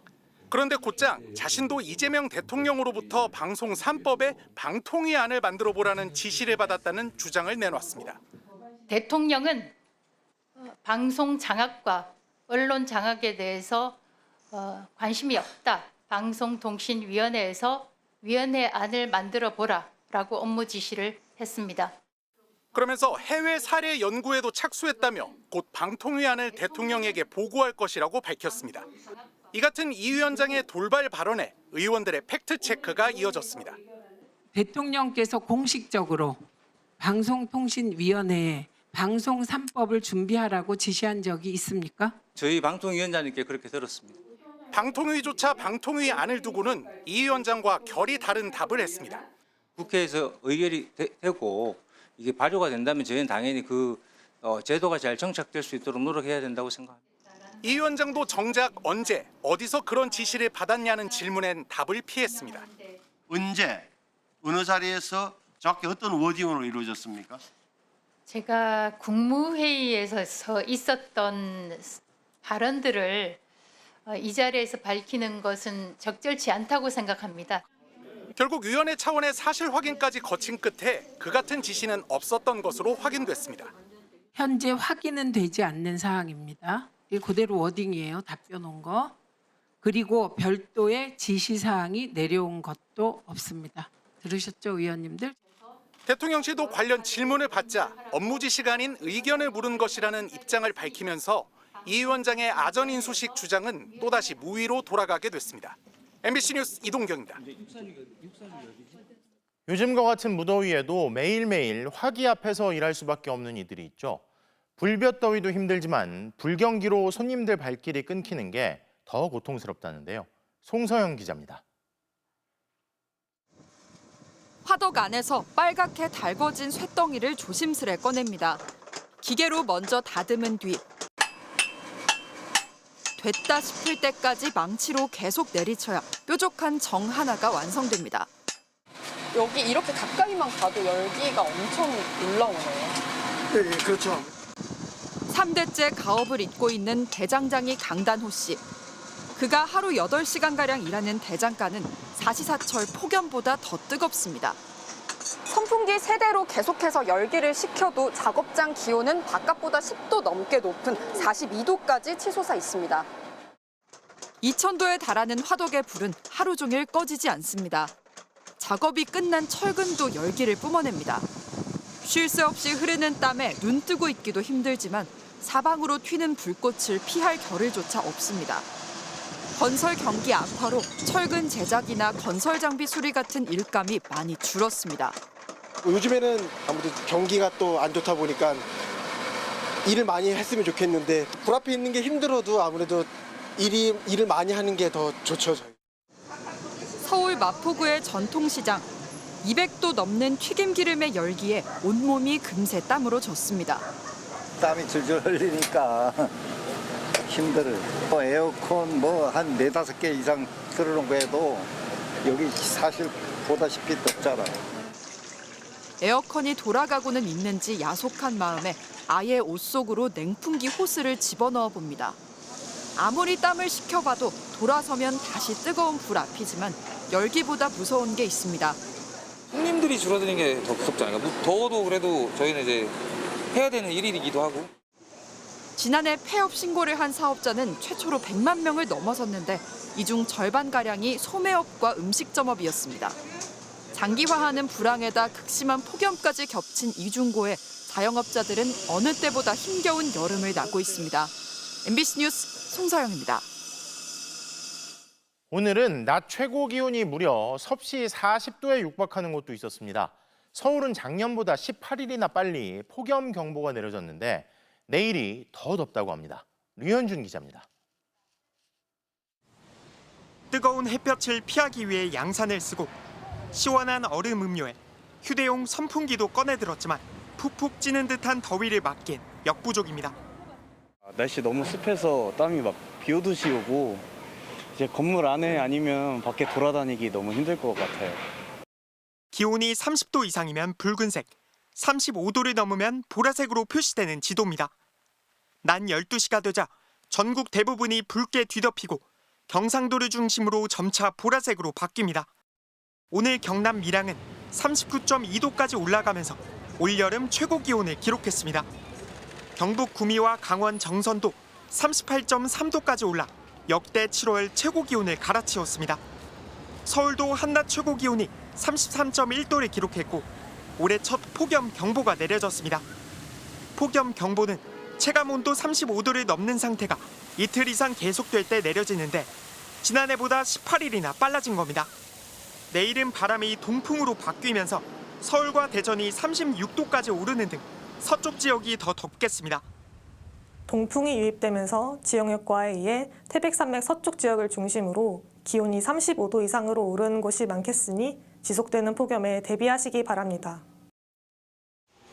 그런데 곧장 자신도 이재명 대통령으로부터 방송 3법의 방통위안을 만들어 보라는 지시를 받았다는 주장을 내놨습니다. 대통령은 방송 장악과 언론 장악에 대해서 관심이 없다. 방송통신위원회에서 위원회 안을 만들어 보라라고 업무 지시를 했습니다. 그러면서 해외 사례 연구에도 착수했다며 곧 방통위안을 대통령에게 보고할 것이라고 밝혔습니다. 이 같은 이 위원장의 돌발 발언에 의원들의 팩트체크가 이어졌습니다. 대통령께서 공식적으로 방송통신위원회에 방송 3법을 준비하라고 지시한 적이 있습니까? 저희 방통위원장님께 그렇게 들었습니다. 방통위조차 방통위안을 두고는 이 위원장과 결이 다른 답을 했습니다. 국회에서 의결이 되고 이게 발효가 된다면 저희는 당연히 그 제도가 잘 정착될 수 있도록 노력해야 된다고 생각합니다. 이 위원장도 정작 언제 어디서 그런 지시를 받았냐는 질문엔 답을 피했습니다. 언제 어느 자리에서 정확히 어떤 워딩으로 이루어졌습니까? 제가 국무회의에서 있었던 발언들을 이 자리에서 밝히는 것은 적절치 않다고 생각합니다. 결국 위원회 차원의 사실 확인까지 거친 끝에 그 같은 지시는 없었던 것으로 확인됐습니다. 현재 확인은 되지 않는 사항입니다. 이게 그대로 워딩이에요. 답변 온 거. 그리고 별도의 지시사항이 내려온 것도 없습니다. 들으셨죠, 의원님들? 대통령실도 관련 질문을 받자 업무 지시가 아닌 의견을 물은 것이라는 입장을 밝히면서 이 위원장의 아전 인수식 주장은 또다시 무위로 돌아가게 됐습니다. MBC 뉴스 이동경입니다. 요즘과 같은 무더위에도 매일매일 화기 앞에서 일할 수밖에 없는 이들이 있죠. 불볕더위도 힘들지만 불경기로 손님들 발길이 끊기는 게 더 고통스럽다는데요. 송서영 기자입니다. 화덕 안에서 빨갛게 달궈진 쇳덩이를 조심스레 꺼냅니다. 기계로 먼저 다듬은 뒤 됐다 싶을 때까지 망치로 계속 내리쳐야 뾰족한 정 하나가 완성됩니다. 여기 이렇게 가까이만 가도 열기가 엄청 올라오네요. 네, 그렇죠. 3대째 가업을 잇고 있는 대장장이 강단호 씨. 그가 하루 8시간가량 일하는 대장간은 사시사철 폭염보다 더 뜨겁습니다. 선풍기 3대로 계속해서 열기를 식혀도 작업장 기온은 바깥보다 10도 넘게 높은 42도까지 치솟아 있습니다. 2000도에 달하는 화덕의 불은 하루 종일 꺼지지 않습니다. 작업이 끝난 철근도 열기를 뿜어냅니다. 쉴 새 없이 흐르는 땀에 눈 뜨고 있기도 힘들지만 사방으로 튀는 불꽃을 피할 겨를조차 없습니다. 건설 경기 악화로 철근 제작이나 건설 장비 수리 같은 일감이 많이 줄었습니다. 요즘에는 아무래도 경기가 또 안 좋다 보니까 일을 많이 했으면 좋겠는데 불 앞에 있는 게 힘들어도 아무래도 일을 많이 하는 게 더 좋죠. 저희. 서울 마포구의 전통시장. 200도 넘는 튀김기름의 열기에 온몸이 금세 땀으로 젖습니다. 땀이 줄줄 흘리니까 힘들어요. 에어컨 한 4-5개 이상 틀어놓은 거에도 여기 사실 보다시피 덥잖아요. 에어컨이 돌아가고는 있는지 야속한 마음에 아예 옷 속으로 냉풍기 호스를 집어넣어 봅니다. 아무리 땀을 식혀봐도 돌아서면 다시 뜨거운 불 앞이지만 열기보다 무서운 게 있습니다. 손님들이 줄어드는 게 더 무섭잖아요. 더워도 그래도 저희는 이제 해야 되는 일이기도 하고. 지난해 폐업 신고를 한 사업자는 최초로 100만 명을 넘어섰는데 이 중 절반가량이 소매업과 음식점업이었습니다. 장기화하는 불황에다 극심한 폭염까지 겹친 이중고에 자영업자들은 어느 때보다 힘겨운 여름을 나고 있습니다. MBC 뉴스 송서영입니다. 오늘은 낮 최고 기온이 무려 섭씨 40도에 육박하는 곳도 있었습니다. 서울은 작년보다 18일이나 빨리 폭염경보가 내려졌는데 내일이 더 덥다고 합니다. 류현준 기자입니다. 뜨거운 햇볕을 피하기 위해 양산을 쓰고 시원한 얼음 음료에 휴대용 선풍기도 꺼내들었지만 푹푹 찌는 듯한 더위를 막기엔 역부족입니다. 날씨 너무 습해서 땀이 막 비 오듯이 오고 이제 건물 안에 아니면 밖에 돌아다니기 너무 힘들 것 같아요. 기온이 30도 이상이면 붉은색, 35도를 넘으면 보라색으로 표시되는 지도입니다. 낮 12시가 되자 전국 대부분이 붉게 뒤덮이고 경상도를 중심으로 점차 보라색으로 바뀝니다. 오늘 경남 밀양은 39.2도까지 올라가면서 올여름 최고 기온을 기록했습니다. 경북 구미와 강원 정선도 38.3도까지 올라 역대 7월 최고 기온을 갈아치웠습니다. 서울도 한낮 최고 기온이 33.1도를 기록했고 올해 첫 폭염 경보가 내려졌습니다. 폭염 경보는 체감온도 35도를 넘는 상태가 이틀 이상 계속될 때 내려지는데 지난해보다 18일이나 빨라진 겁니다. 내일은 바람이 동풍으로 바뀌면서 서울과 대전이 36도까지 오르는 등 서쪽 지역이 더 덥겠습니다. 동풍이 유입되면서 지역력과에 의해 태백산맥 서쪽 지역을 중심으로 기온이 35도 이상으로 오르는 곳이 많겠으니 지속되는 폭염에 대비하시기 바랍니다.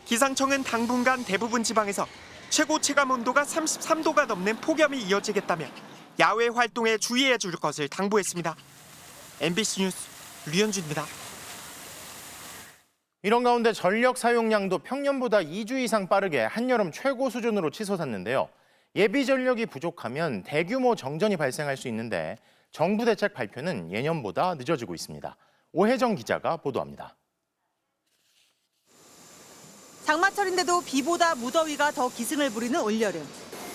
기상청은 당분간 대부분 지방에서 최고 체감 온도가 33도가 넘는 폭염이 이어지겠다며 야외 활동에 주의해 줄 것을 당부했습니다. MBC 뉴스 류현준입니다. 이런 가운데 전력 사용량도 평년보다 2주 이상 빠르게 한여름 최고 수준으로 치솟았는데요. 예비 전력이 부족하면 대규모 정전이 발생할 수 있는데 정부 대책 발표는 예년보다 늦어지고 있습니다. 오혜정 기자가 보도합니다. 장마철인데도 비보다 무더위가 더 기승을 부리는 올여름.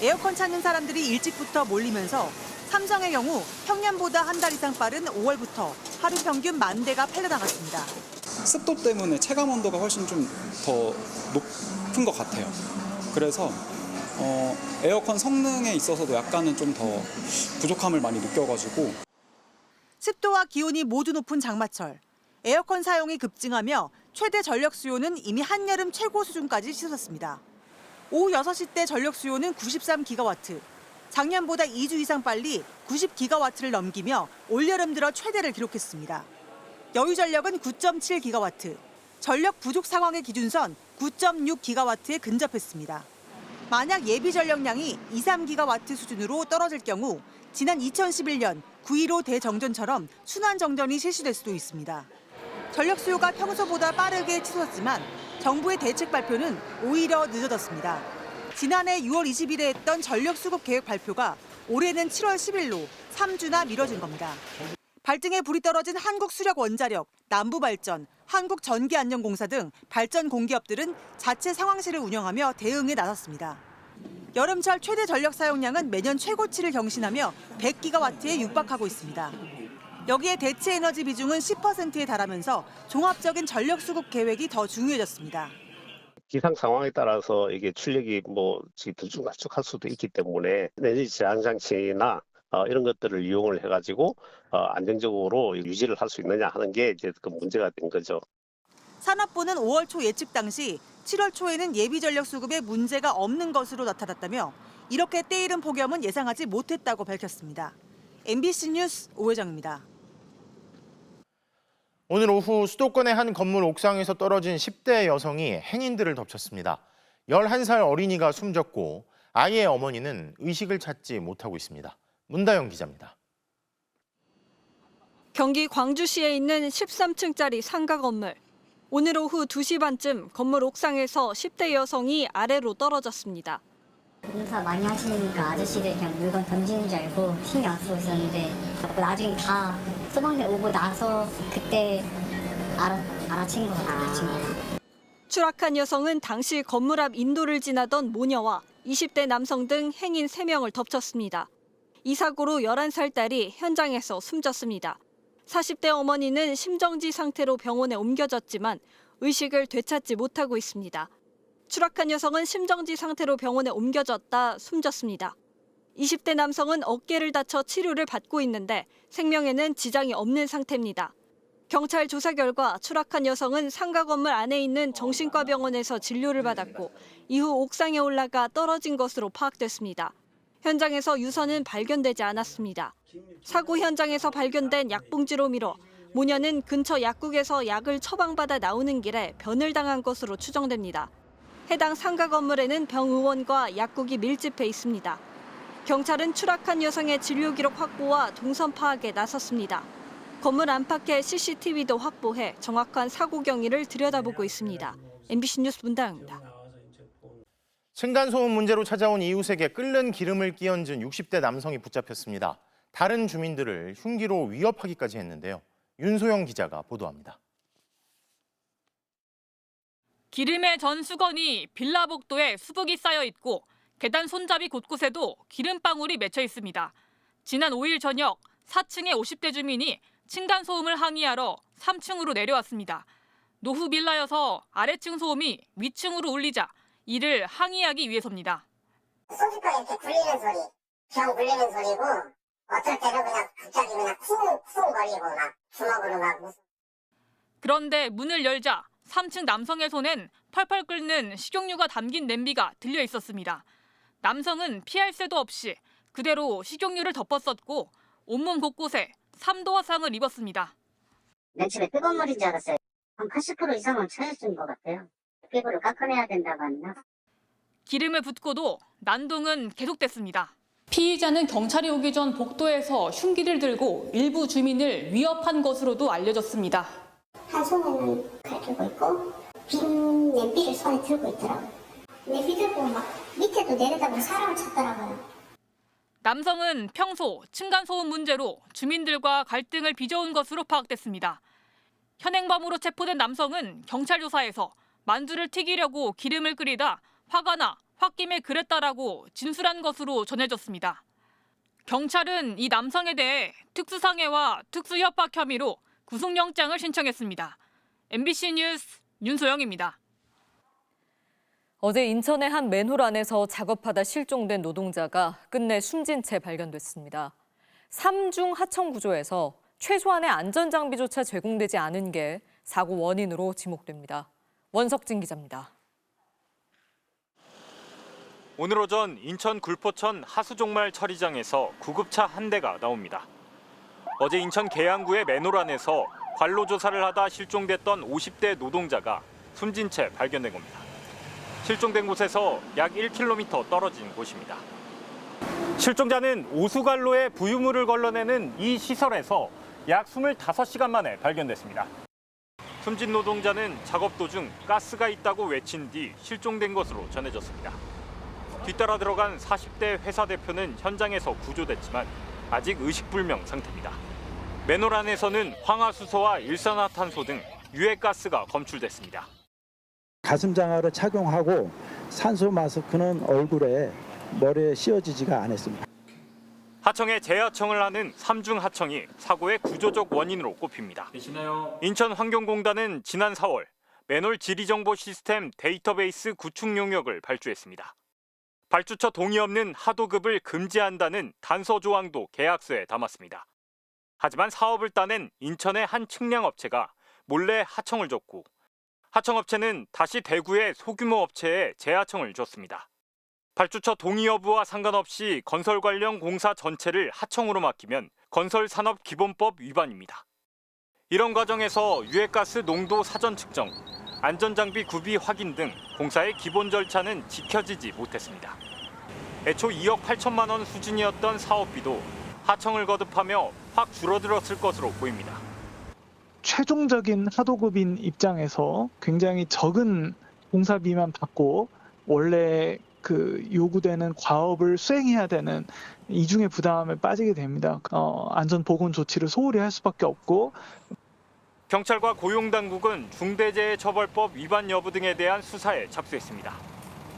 에어컨 찾는 사람들이 일찍부터 몰리면서 삼성의 경우 평년보다 한 달 이상 빠른 5월부터 하루 평균 10,000대가 팔려나갔습니다. 습도 때문에 체감 온도가 훨씬 좀 더 높은 것 같아요. 그래서 에어컨 성능에 있어서도 약간은 좀 더 부족함을 많이 느껴가지고. 습도와 기온이 모두 높은 장마철. 에어컨 사용이 급증하며 최대 전력 수요는 이미 한여름 최고 수준까지 치솟았습니다. 오후 6시 때 전력 수요는 93기가와트. 작년보다 2주 이상 빨리 90기가와트를 넘기며 올여름 들어 최대를 기록했습니다. 여유 전력은 9.7기가와트, 전력 부족 상황의 기준선 9.6기가와트에 근접했습니다. 만약 예비 전력량이 2, 3기가와트 수준으로 떨어질 경우 지난 2011년 9.15 대정전처럼 순환 정전이 실시될 수도 있습니다. 전력 수요가 평소보다 빠르게 치솟았지만 정부의 대책 발표는 오히려 늦어졌습니다. 지난해 6월 20일에 했던 전력 수급 계획 발표가 올해는 7월 10일로 3주나 미뤄진 겁니다. 발등에 불이 떨어진 한국수력원자력, 남부발전, 한국전기안전공사 등 발전 공기업들은 자체 상황실을 운영하며 대응에 나섰습니다. 여름철 최대 전력 사용량은 매년 최고치를 경신하며 100기가와트에 육박하고 있습니다. 여기에 대체 에너지 비중은 10%에 달하면서 종합적인 전력 수급 계획이 더 중요해졌습니다. 기상 상황에 따라서 이게 출력이 들쭉날쭉할 수도 있기 때문에 에너지 저장 장치나 이런 것들을 이용을 해가지고 안정적으로 유지를 할 수 있느냐 하는 게 이제 그 문제가 된 거죠. 산업부는 5월 초 예측 당시 7월 초에는 예비 전력 수급에 문제가 없는 것으로 나타났다며 이렇게 때이른 폭염은 예상하지 못했다고 밝혔습니다. MBC 뉴스 오혜정입니다. 오늘 오후 수도권의 한 건물 옥상에서 떨어진 10대 여성이 행인들을 덮쳤습니다. 11살 어린이가 숨졌고 아이의 어머니는 의식을 찾지 못하고 있습니다. 문다영 기자입니다. 경기 광주시에 있는 13층짜리 상가 건물. 오늘 오후 2시 반쯤 건물 옥상에서 10대 여성이 아래로 떨어졌습니다. 공사 많이 하시니까 아저씨들 그냥 물건 던지는 줄 알고 힘이 안 쓰고 있었는데 나중에 다 소방대 오고 나서 그때 알아챈 것 같아요. 추락한 여성은 당시 건물 앞 인도를 지나던 모녀와 20대 남성 등 행인 3명을 덮쳤습니다. 이 사고로 11살 딸이 현장에서 숨졌습니다. 40대 어머니는 심정지 상태로 병원에 옮겨졌지만 의식을 되찾지 못하고 있습니다. 추락한 여성은 심정지 상태로 병원에 옮겨졌다 숨졌습니다. 20대 남성은 어깨를 다쳐 치료를 받고 있는데 생명에는 지장이 없는 상태입니다. 경찰 조사 결과 추락한 여성은 상가 건물 안에 있는 정신과 병원에서 진료를 받았고 이후 옥상에 올라가 떨어진 것으로 파악됐습니다. 현장에서 유서는 발견되지 않았습니다. 사고 현장에서 발견된 약봉지로 미뤄 모녀는 근처 약국에서 약을 처방받아 나오는 길에 변을 당한 것으로 추정됩니다. 해당 상가 건물에는 병의원과 약국이 밀집해 있습니다. 경찰은 추락한 여성의 진료 기록 확보와 동선 파악에 나섰습니다. 건물 안팎의 CCTV도 확보해 정확한 사고 경위를 들여다보고 있습니다. MBC 뉴스 문다영입니다. 층간소음 문제로 찾아온 이웃에게 끓는 기름을 끼얹은 60대 남성이 붙잡혔습니다. 다른 주민들을 흉기로 위협하기까지 했는데요. 윤소영 기자가 보도합니다. 기름의 전 수건이 빌라 복도에 수북이 쌓여 있고 계단 손잡이 곳곳에도 기름방울이 맺혀 있습니다. 지난 5일 저녁 4층의 50대 주민이 층간소음을 항의하러 3층으로 내려왔습니다. 노후 빌라여서 아래층 소음이 위층으로 울리자 이를 항의하기 위해서입니다. 소주가 이렇게 굴리는 소리, 병 굴리는 소리고 어쩔 때는 그냥 갑자기 그냥 쿵쿵거리고 막 주먹으로 막. 그런데 문을 열자 3층 남성의 손엔 펄펄 끓는 식용유가 담긴 냄비가 들려 있었습니다. 남성은 피할 새도 없이 그대로 식용유를 덮었었고 온몸 곳곳에 3도 화상을 입었습니다. 맨 처음에 뜨거운 물인 줄 알았어요. 한 80% 이상은 차였던 것 같아요. 피부를 깎아내야 된다고 하나. 기름을 붓고도 난동은 계속됐습니다. 피의자는 경찰이 오기 전 복도에서 흉기를 들고 일부 주민을 위협한 것으로도 알려졌습니다. 한 손에는 칼 들고 있고 빈 냄비를 손에 들고 있더라고요. 냄비 들고 막 밑에도 내려다보고 사람을 찾더라고요. 남성은 평소 층간소음 문제로 주민들과 갈등을 빚어온 것으로 파악됐습니다. 현행범으로 체포된 남성은 경찰 조사에서 만두를 튀기려고 기름을 끓이다 화가 나 홧김에 그랬다라고 진술한 것으로 전해졌습니다. 경찰은 이 남성에 대해 특수상해와 특수협박 혐의로 구속영장을 신청했습니다. MBC 뉴스 윤소영입니다. 어제 인천의 한 맨홀 안에서 작업하다 실종된 노동자가 끝내 숨진 채 발견됐습니다. 3중 하청 구조에서 최소한의 안전장비조차 제공되지 않은 게 사고 원인으로 지목됩니다. 원석진 기자입니다. 오늘 오전 인천 굴포천 하수종말 처리장에서 구급차 한 대가 나옵니다. 어제 인천 계양구의 맨홀 안에서 관로 조사를 하다 실종됐던 50대 노동자가 숨진 채 발견된 겁니다. 실종된 곳에서 약 1km 떨어진 곳입니다. 실종자는 오수관로에 부유물을 걸러내는 이 시설에서 약 25시간 만에 발견됐습니다. 숨진 노동자는 작업 도중 가스가 있다고 외친 뒤 실종된 것으로 전해졌습니다. 뒤따라 들어간 40대 회사 대표는 현장에서 구조됐지만 아직 의식불명 상태입니다. 맨홀 안에서는 황화수소와 일산화탄소 등 유해가스가 검출됐습니다. 가슴 장화를 착용하고 산소 마스크는 얼굴에 머리에 씌워지지가 않았습니다. 하청에 재하청을 하는 3중 하청이 사고의 구조적 원인으로 꼽힙니다. 인천환경공단은 지난 4월 맨홀 지리정보 시스템 데이터베이스 구축 용역을 발주했습니다. 발주처 동의 없는 하도급을 금지한다는 단서 조항도 계약서에 담았습니다. 하지만 사업을 따낸 인천의 한 측량업체가 몰래 하청을 줬고 하청업체는 다시 대구의 소규모 업체에 재하청을 줬습니다. 발주처 동의 여부와 상관없이 건설 관련 공사 전체를 하청으로 맡기면 건설산업기본법 위반입니다. 이런 과정에서 유해가스 농도 사전 측정, 안전장비 구비 확인 등 공사의 기본 절차는 지켜지지 못했습니다. 애초 2억 8천만 원 수준이었던 사업비도 하청을 거듭하며 확 줄어들었을 것으로 보입니다. 최종적인 하도급인 입장에서 굉장히 적은 공사비만 받고 원래 요구되는 과업을 수행해야 되는 이중의 부담에 빠지게 됩니다. 안전보건 조치를 소홀히 할 수밖에 없고. 경찰과 고용당국은 중대재해처벌법 위반 여부 등에 대한 수사에 착수했습니다.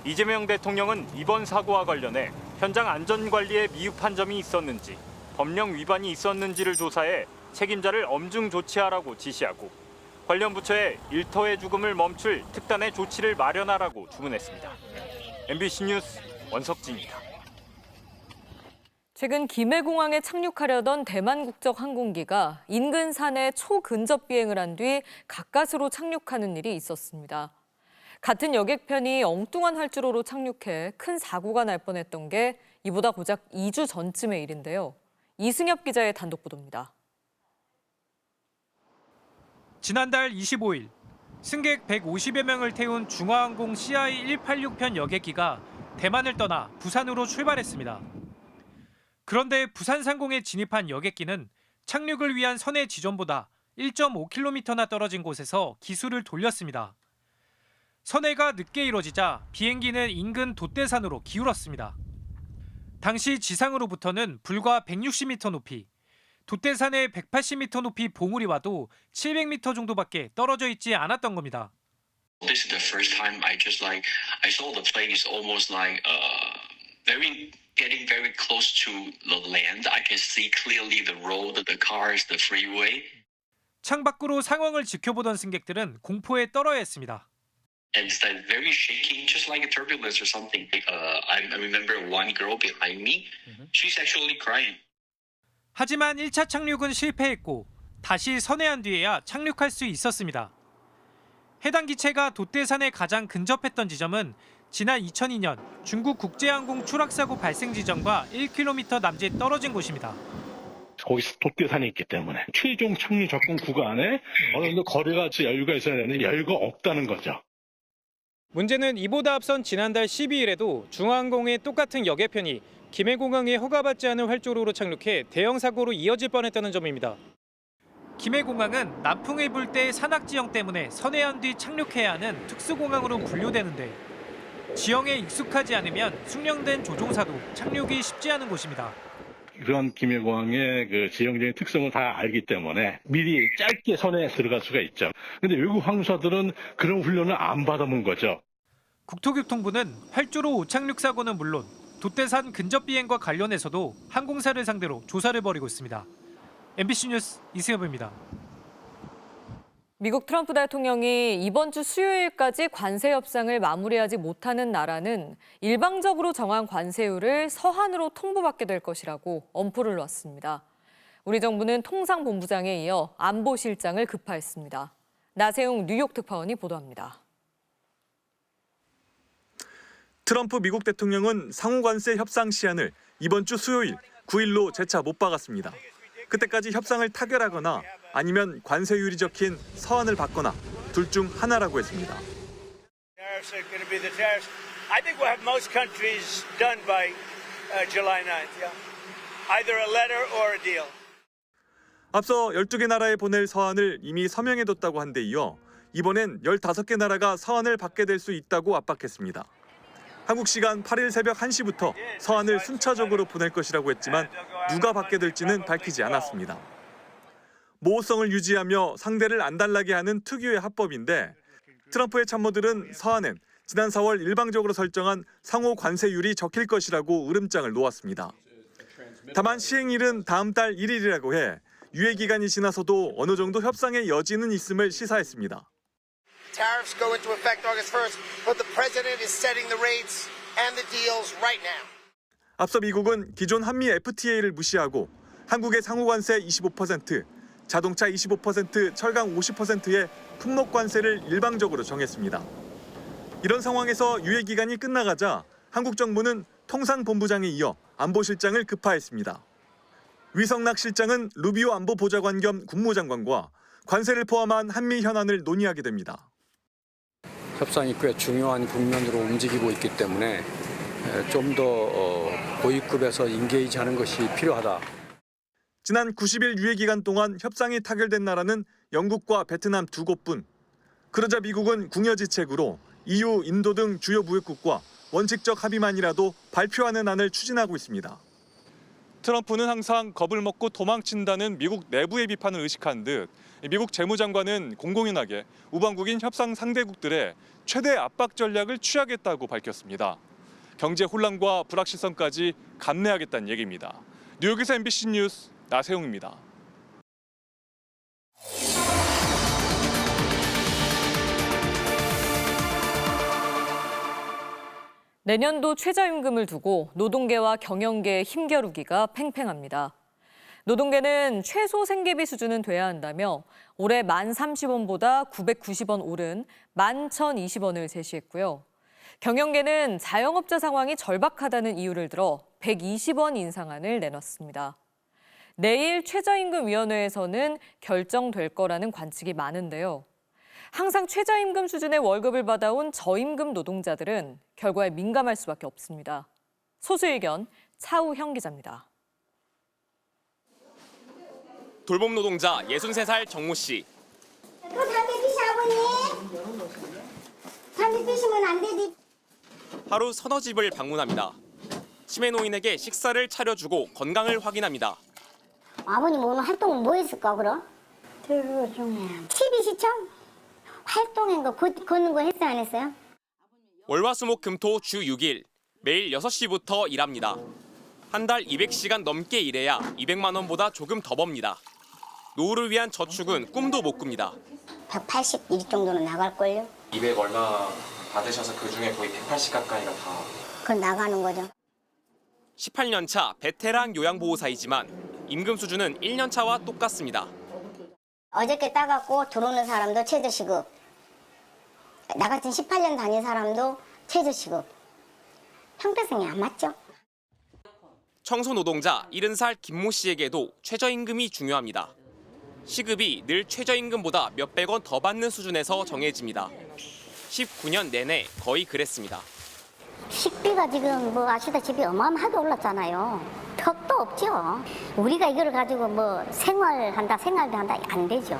이재명 대통령은 이번 사고와 관련해 현장 안전관리에 미흡한 점이 있었는지, 법령 위반이 있었는지를 조사해 책임자를 엄중 조치하라고 지시하고 관련 부처에 일터의 죽음을 멈출 특단의 조치를 마련하라고 주문했습니다. MBC 뉴스 원석진입니다. 최근 김해공항에 착륙하려던 대만 국적 항공기가 인근 산에 초근접 비행을 한 뒤 가까스로 착륙하는 일이 있었습니다. 같은 여객편이 엉뚱한 활주로로 착륙해 큰 사고가 날 뻔했던 게 이보다 고작 2주 전쯤의 일인데요. 이승엽 기자의 단독 보도입니다. 지난달 25일 승객 150여 명을 태운 중화항공 CI-186편 여객기가 대만을 떠나 부산으로 출발했습니다. 그런데 부산 상공에 진입한 여객기는 착륙을 위한 선의 지점보다 1.5km나 떨어진 곳에서 기술을 돌렸습니다. 선회가 늦게 이뤄지자 비행기는 인근 돛대산으로 기울었습니다. 당시 지상으로부터는 불과 160m 높이, 돛대산의 180m 높이 봉우리 와도 700m 정도밖에 떨어져 있지 않았던 겁니다. This is the first time I saw the plane is almost like getting very close to the land. I can see clearly the road, the cars, the freeway. 창밖으로 상황을 지켜보던 승객들은 공포에 떨어야 했습니다. And it's like very shaking, just like a turbulence or something. I remember one girl behind me. She's actually crying. 하지만 1차 착륙은 실패했고 다시 선회한 뒤에야 착륙할 수 있었습니다. 해당 기체가 돛대산에 가장 근접했던 지점은 지난 2002년 중국 국제항공 추락사고 발생 지점과 1km 남짓 떨어진 곳입니다. 거기서 돛대산이 있기 때문에 최종 착륙 접근 구간에 어느 정도 거리가 여유가 있어야 되는데 여유가 없다는 거죠. 문제는 이보다 앞선 지난달 12일에도 중화항공의 똑같은 여객편이 김해공항에 허가받지 않은 활주로로 착륙해 대형 사고로 이어질 뻔했다는 점입니다. 김해공항은 남풍이 불 때 산악 지형 때문에 선회한 뒤 착륙해야 하는 특수공항으로 분류되는데 지형에 익숙하지 않으면 숙련된 조종사도 착륙이 쉽지 않은 곳입니다. 그런 김해공항의 그 지형적인 특성을 다 알기 때문에 미리 짧게 선에 들어갈 수가 있죠. 근데 외국 항공사들은 그런 훈련을 안 받아본 거죠. 국토교통부는 활주로 오착륙 사고는 물론 돛대산 근접 비행과 관련해서도 항공사를 상대로 조사를 벌이고 있습니다. MBC 뉴스 이승엽입니다. 미국 트럼프 대통령이 이번 주 수요일까지 관세 협상을 마무리하지 못하는 나라는 일방적으로 정한 관세율을 서한으로 통보받게 될 것이라고 엄포를 놨습니다. 우리 정부는 통상본부장에 이어 안보실장을 급파했습니다. 나세웅 뉴욕 특파원이 보도합니다. 트럼프 미국 대통령은 상호관세 협상 시한을 이번 주 수요일 9일로 재차 못 박았습니다. 그때까지 협상을 타결하거나 아니면 관세율이 적힌 서한을 받거나 둘 중 하나라고 했습니다. I think we'll have most countries done by July 9th. Yeah. Either a letter or a deal. 앞서 12개 나라에 보낼 서한을 이미 서명해뒀다고 한 데 이어 이번엔 15개 나라가 서한을 받게 될 수 있다고 압박했습니다. 한국 시간 8일 새벽 1시부터 서한을 순차적으로 보낼 것이라고 했지만 누가 받게 될지는 밝히지 않았습니다. 모호성을 유지하며 상대를 안달나게 하는 특유의 합법인데 트럼프의 참모들은 서한엔 지난 4월 일방적으로 설정한 상호 관세율이 적힐 것이라고 으름장을 놓았습니다. 다만 시행일은 다음 달 1일이라고 해 유예 기간이 지나서도 어느 정도 협상의 여지는 있음을 시사했습니다. Tariffs go into effect August 1st, but the president is setting the rates and the deals right now. 앞서 미국은 기존 한미 FTA를 무시하고 한국의 상호관세 25%, 자동차 25%, 철강 50%의 품목관세를 일방적으로 정했습니다. 이런 상황에서 유예 기간이 끝나가자 한국 정부는 통상본부장에 이어 안보실장을 급파했습니다. 위성락 실장은 루비오 안보보좌관 겸 국무장관과 관세를 포함한 한미 현안을 논의하게 됩니다. 협상이 꽤 중요한 국면으로 움직이고 있기 때문에 좀 더 고위급에서 인게이지하는 것이 필요하다. 지난 90일 유예 기간 동안 협상이 타결된 나라는 영국과 베트남 2곳뿐. 그러자 미국은 궁여지책으로 EU, 인도 등 주요 무역국과 원칙적 합의만이라도 발표하는 안을 추진하고 있습니다. 트럼프는 항상 겁을 먹고 도망친다는 미국 내부의 비판을 의식한 듯 미국 재무장관은 공공연하게 우방국인 협상 상대국들의 최대 압박 전략을 취하겠다고 밝혔습니다. 경제 혼란과 불확실성까지 감내하겠다는 얘기입니다. 뉴욕에서 MBC 뉴스 나세웅입니다. 내년도 최저임금을 두고 노동계와 경영계의 힘겨루기가 팽팽합니다. 노동계는 최소 생계비 수준은 돼야 한다며 올해 1,030원보다 990원 오른 11,020원을 제시했고요. 경영계는 자영업자 상황이 절박하다는 이유를 들어 120원 인상안을 내놨습니다. 내일 최저임금위원회에서는 결정될 거라는 관측이 많은데요. 항상 최저임금 수준의 월급을 받아온 저임금 노동자들은 결과에 민감할 수밖에 없습니다. 소수의견 차우형 기자입니다. 돌봄 노동자 63살 정모 씨. 또 담배 피시 아버님? 담배 피시면 안 되지. 하루 서너 집을 방문합니다. 치매 노인에게 식사를 차려주고 건강을 확인합니다. 아버님 오늘 활동은 뭐 했을까 그럼? TV 시청? 활동한 거 걷는 거 했어 안 했어요? 월화수목금토 주 6일 매일 6시부터 일합니다. 한 달 200시간 넘게 일해야 200만 원보다 조금 더 법니다. 노후를 위한 저축은 꿈도 못 꿉니다. 180일 정도는 나갈걸요? 200 얼마 받으셔서 그중에 거의 180 가까이가 다. 그건 나가는 거죠. 18년 차 베테랑 요양보호사이지만 임금 수준은 1년 차와 똑같습니다. 어저께 따갖고 들어오는 사람도 최저시급. 나 같은 18년 다닌 사람도 최저시급. 형평성이 안 맞죠? 청소노동자 70살 김모 씨에게도 최저임금이 중요합니다. 시급이 늘 최저임금보다 몇백 원 더 받는 수준에서 정해집니다. 19년 내내 거의 그랬습니다. 식비가 지금 뭐 아시다시피 어마어마하게 올랐잖아요. 턱도 없죠. 우리가 이걸 가지고 뭐 생활도 한다 안 되죠.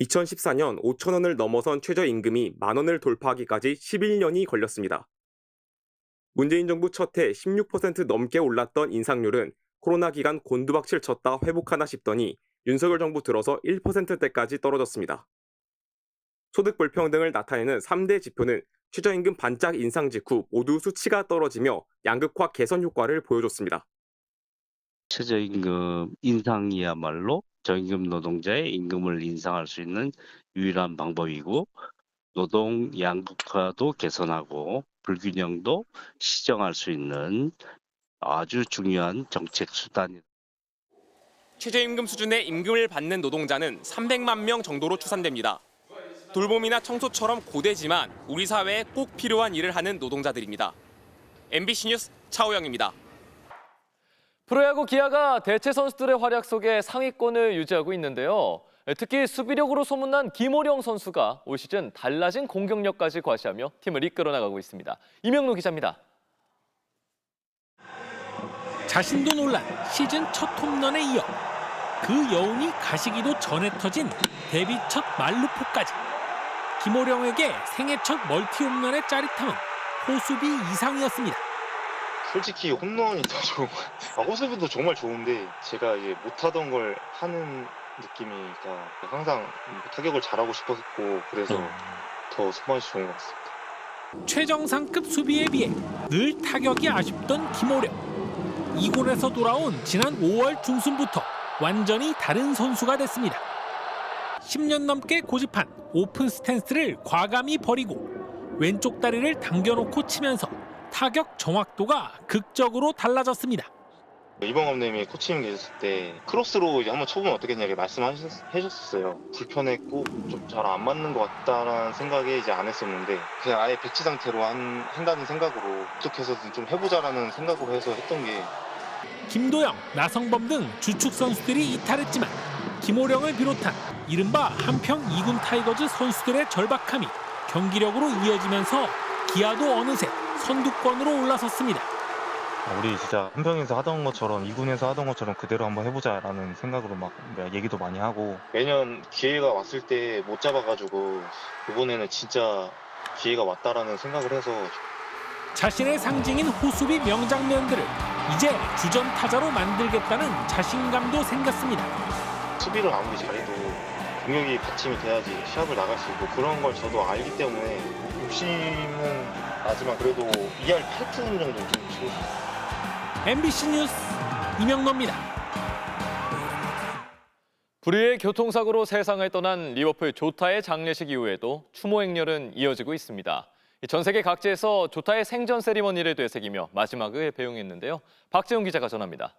2014년 5천 원을 넘어선 최저임금이 만 원을 돌파하기까지 11년이 걸렸습니다. 문재인 정부 첫 해 16% 넘게 올랐던 인상률은 코로나 기간 곤두박질 쳤다 회복하나 싶더니 윤석열 정부 들어서 1%대까지 떨어졌습니다. 소득 불평등을 나타내는 3대 지표는 최저임금 반짝 인상 직후 모두 수치가 떨어지며 양극화 개선 효과를 보여줬습니다. 최저임금 인상이야말로 저임금 노동자의 임금을 인상할 수 있는 유일한 방법이고 노동 양극화도 개선하고 불균형도 시정할 수 있는 아주 중요한 정책 수단입니다. 최저임금 수준의 임금을 받는 노동자는 300만 명 정도로 추산됩니다. 돌봄이나 청소처럼 고되지만 우리 사회에 꼭 필요한 일을 하는 노동자들입니다. MBC 뉴스 차오영입니다. 프로야구 기아가 대체 선수들의 활약 속에 상위권을 유지하고 있는데요. 특히 수비력으로 소문난 김호령 선수가 올 시즌 달라진 공격력까지 과시하며 팀을 이끌어 나가고 있습니다. 이명록 기자입니다. 자신도 놀란 시즌 첫 홈런에 이어 그 여운이 가시기도 전에 터진 데뷔 첫 말루포까지. 김호령에게 생애 첫 멀티 홈런의 짜릿함은 호수비 이상이었습니다. 솔직히 홈런이 더 좋은 것 같아요. 호수비도 정말 좋은데 제가 이제 못하던 걸 하는 느낌이니까 항상 타격을 잘하고 싶었고 그래서 더 손맛이 좋은 것 같습니다. 최정상급 수비에 비해 늘 타격이 아쉽던 김호령. 이군에서 돌아온 지난 5월 중순부터 완전히 다른 선수가 됐습니다. 10년 넘게 고집한 오픈 스탠스를 과감히 버리고 왼쪽 다리를 당겨놓고 치면서 타격 정확도가 극적으로 달라졌습니다. 이번 감독님이 코치님 계셨을 때 크로스로 이제 한번 쳐보면 어떻겠냐 이렇게 말씀하셨었어요. 불편했고 좀 잘 안 맞는 것 같다라는 생각에 이제 안 했었는데 그냥 아예 백지 상태로 한다는 생각으로 어떻게 해서든 좀 해보자라는 생각으로 해서 했던 게. 김도영, 나성범 등 주축 선수들이 이탈했지만 김호령을 비롯한 이른바 한평 2군 타이거즈 선수들의 절박함이 경기력으로 이어지면서 기아도 어느새 선두권으로 올라섰습니다. 우리 진짜 한평에서 하던 것처럼 2군에서 하던 것처럼 그대로 한번 해보자라는 생각으로 막 얘기도 많이 하고 매년 기회가 왔을 때 못 잡아가지고 이번에는 진짜 기회가 왔다라는 생각을 해서 자신의 상징인 호수비 명장면들을 이제 주전 타자로 만들겠다는 자신감도 생겼습니다. 수비를 아무리 잘해도 공격이 받침이 돼야지 시합을 나갈 수 있고 그런 걸 저도 알기 때문에 욕심은 나지만 그래도 2할 8푼 정도 좀 치고 싶어요. MBC 뉴스 이명노입니다. 불의의 교통사고로 세상을 떠난 리버풀 조타의 장례식 이후에도 추모 행렬은 이어지고 있습니다. 전 세계 각지에서 조타의 생전 세리머니를 되새기며 마지막을 배웅했는데요. 박재훈 기자가 전합니다.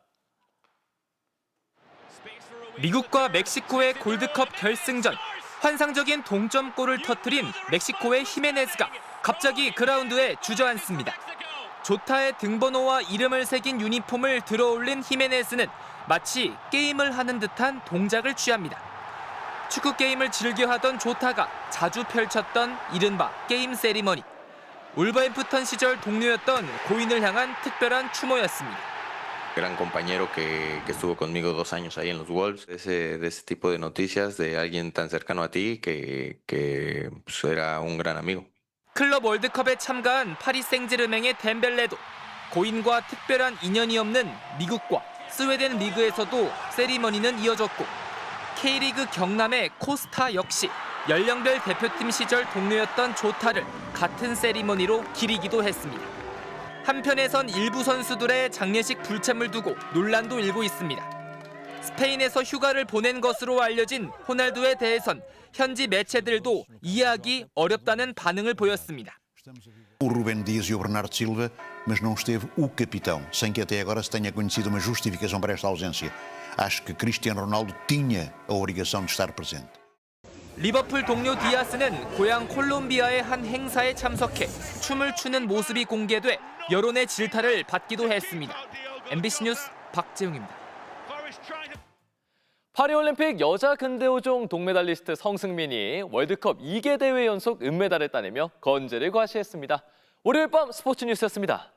미국과 멕시코의 골드컵 결승전. 환상적인 동점골을 터뜨린 멕시코의 히메네즈가 갑자기 그라운드에 주저앉습니다. 조타의 등번호와 이름을 새긴 유니폼을 들어올린 히메네즈는 마치 게임을 하는 듯한 동작을 취합니다. 축구 게임을 즐겨하던 조타가 자주 펼쳤던 이른바 게임 세리머니. 울버햄프턴 시절 동료였던 고인을 향한 특별한 추모였습니다. Gran compañero que estuvo conmigo 2 años ahí en los Wolves, de ese tipo de noticias de alguien tan cercano a ti que pues era un gran amigo. 클럽 월드컵에 참가한 파리 생제르맹의 덴벨레도 고인과 특별한 인연이 없는 미국과 스웨덴 리그에서도 세리머니는 이어졌고 K리그 경남의 코스타 역시 연령별 대표팀 시절 동료였던 조타를 같은 세리머니로 기리기도 했습니다. 한편에선 일부 선수들의 장례식 불참을 두고 논란도 일고 있습니다. 스페인에서 휴가를 보낸 것으로 알려진 호날두에 대해선 현지 매체들도 이해하기 어렵다는 반응을 보였습니다. O Rubén Dias e o Bernardo Silva, mas não esteve o capitão, sem que até agora se tenha conhecido uma justificação para esta ausência. Acho que Cristiano Ronaldo tinha a obrigação de estar presente. 리버풀 동료 디아스는 고향 콜롬비아의 한 행사에 참석해 춤을 추는 모습이 공개돼 여론의 질타를 받기도 했습니다. MBC 뉴스 박재웅입니다. 파리올림픽 여자 근대오종 동메달리스트 성승민이 월드컵 2개 대회 연속 은메달을 따내며 건재를 과시했습니다. 월요일 밤 스포츠 뉴스였습니다.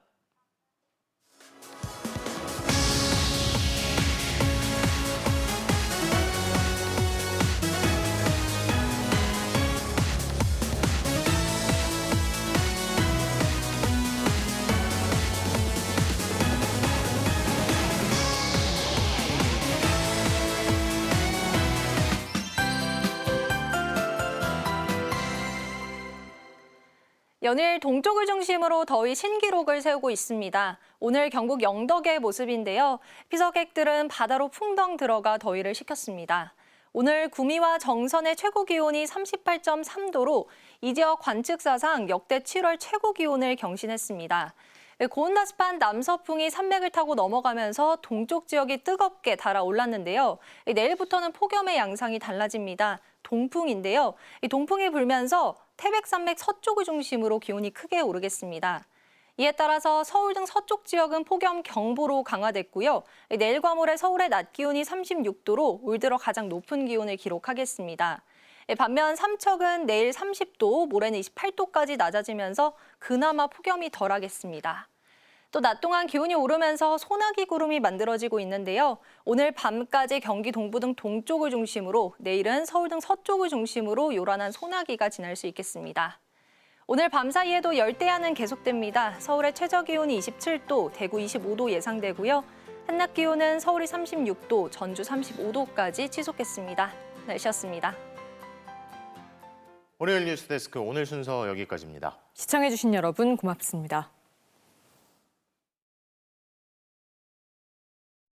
연일 동쪽을 중심으로 더위 신기록을 세우고 있습니다. 오늘 경북 영덕의 모습인데요. 피서객들은 바다로 풍덩 들어가 더위를 식혔습니다. 오늘 구미와 정선의 최고 기온이 38.3도로 이 지역 관측사상 역대 7월 최고 기온을 경신했습니다. 고온다습한 남서풍이 산맥을 타고 넘어가면서 동쪽 지역이 뜨겁게 달아올랐는데요. 내일부터는 폭염의 양상이 달라집니다. 동풍인데요. 이 동풍이 불면서 태백산맥 서쪽을 중심으로 기온이 크게 오르겠습니다. 이에 따라서 서울 등 서쪽 지역은 폭염 경보로 강화됐고요. 내일과 모레 서울의 낮 기온이 36도로 올 들어 가장 높은 기온을 기록하겠습니다. 반면 삼척은 내일 30도, 모레는 28도까지 낮아지면서 그나마 폭염이 덜하겠습니다. 또 낮 동안 기온이 오르면서 소나기 구름이 만들어지고 있는데요. 오늘 밤까지 경기 동부 등 동쪽을 중심으로 내일은 서울 등 서쪽을 중심으로 요란한 소나기가 지날 수 있겠습니다. 오늘 밤 사이에도 열대야는 계속됩니다. 서울의 최저 기온이 27도, 대구 25도 예상되고요. 한낮 기온은 서울이 36도, 전주 35도까지 치솟겠습니다. 날씨였습니다. 월요일 뉴스데스크 오늘 순서 여기까지입니다. 시청해주신 여러분 고맙습니다.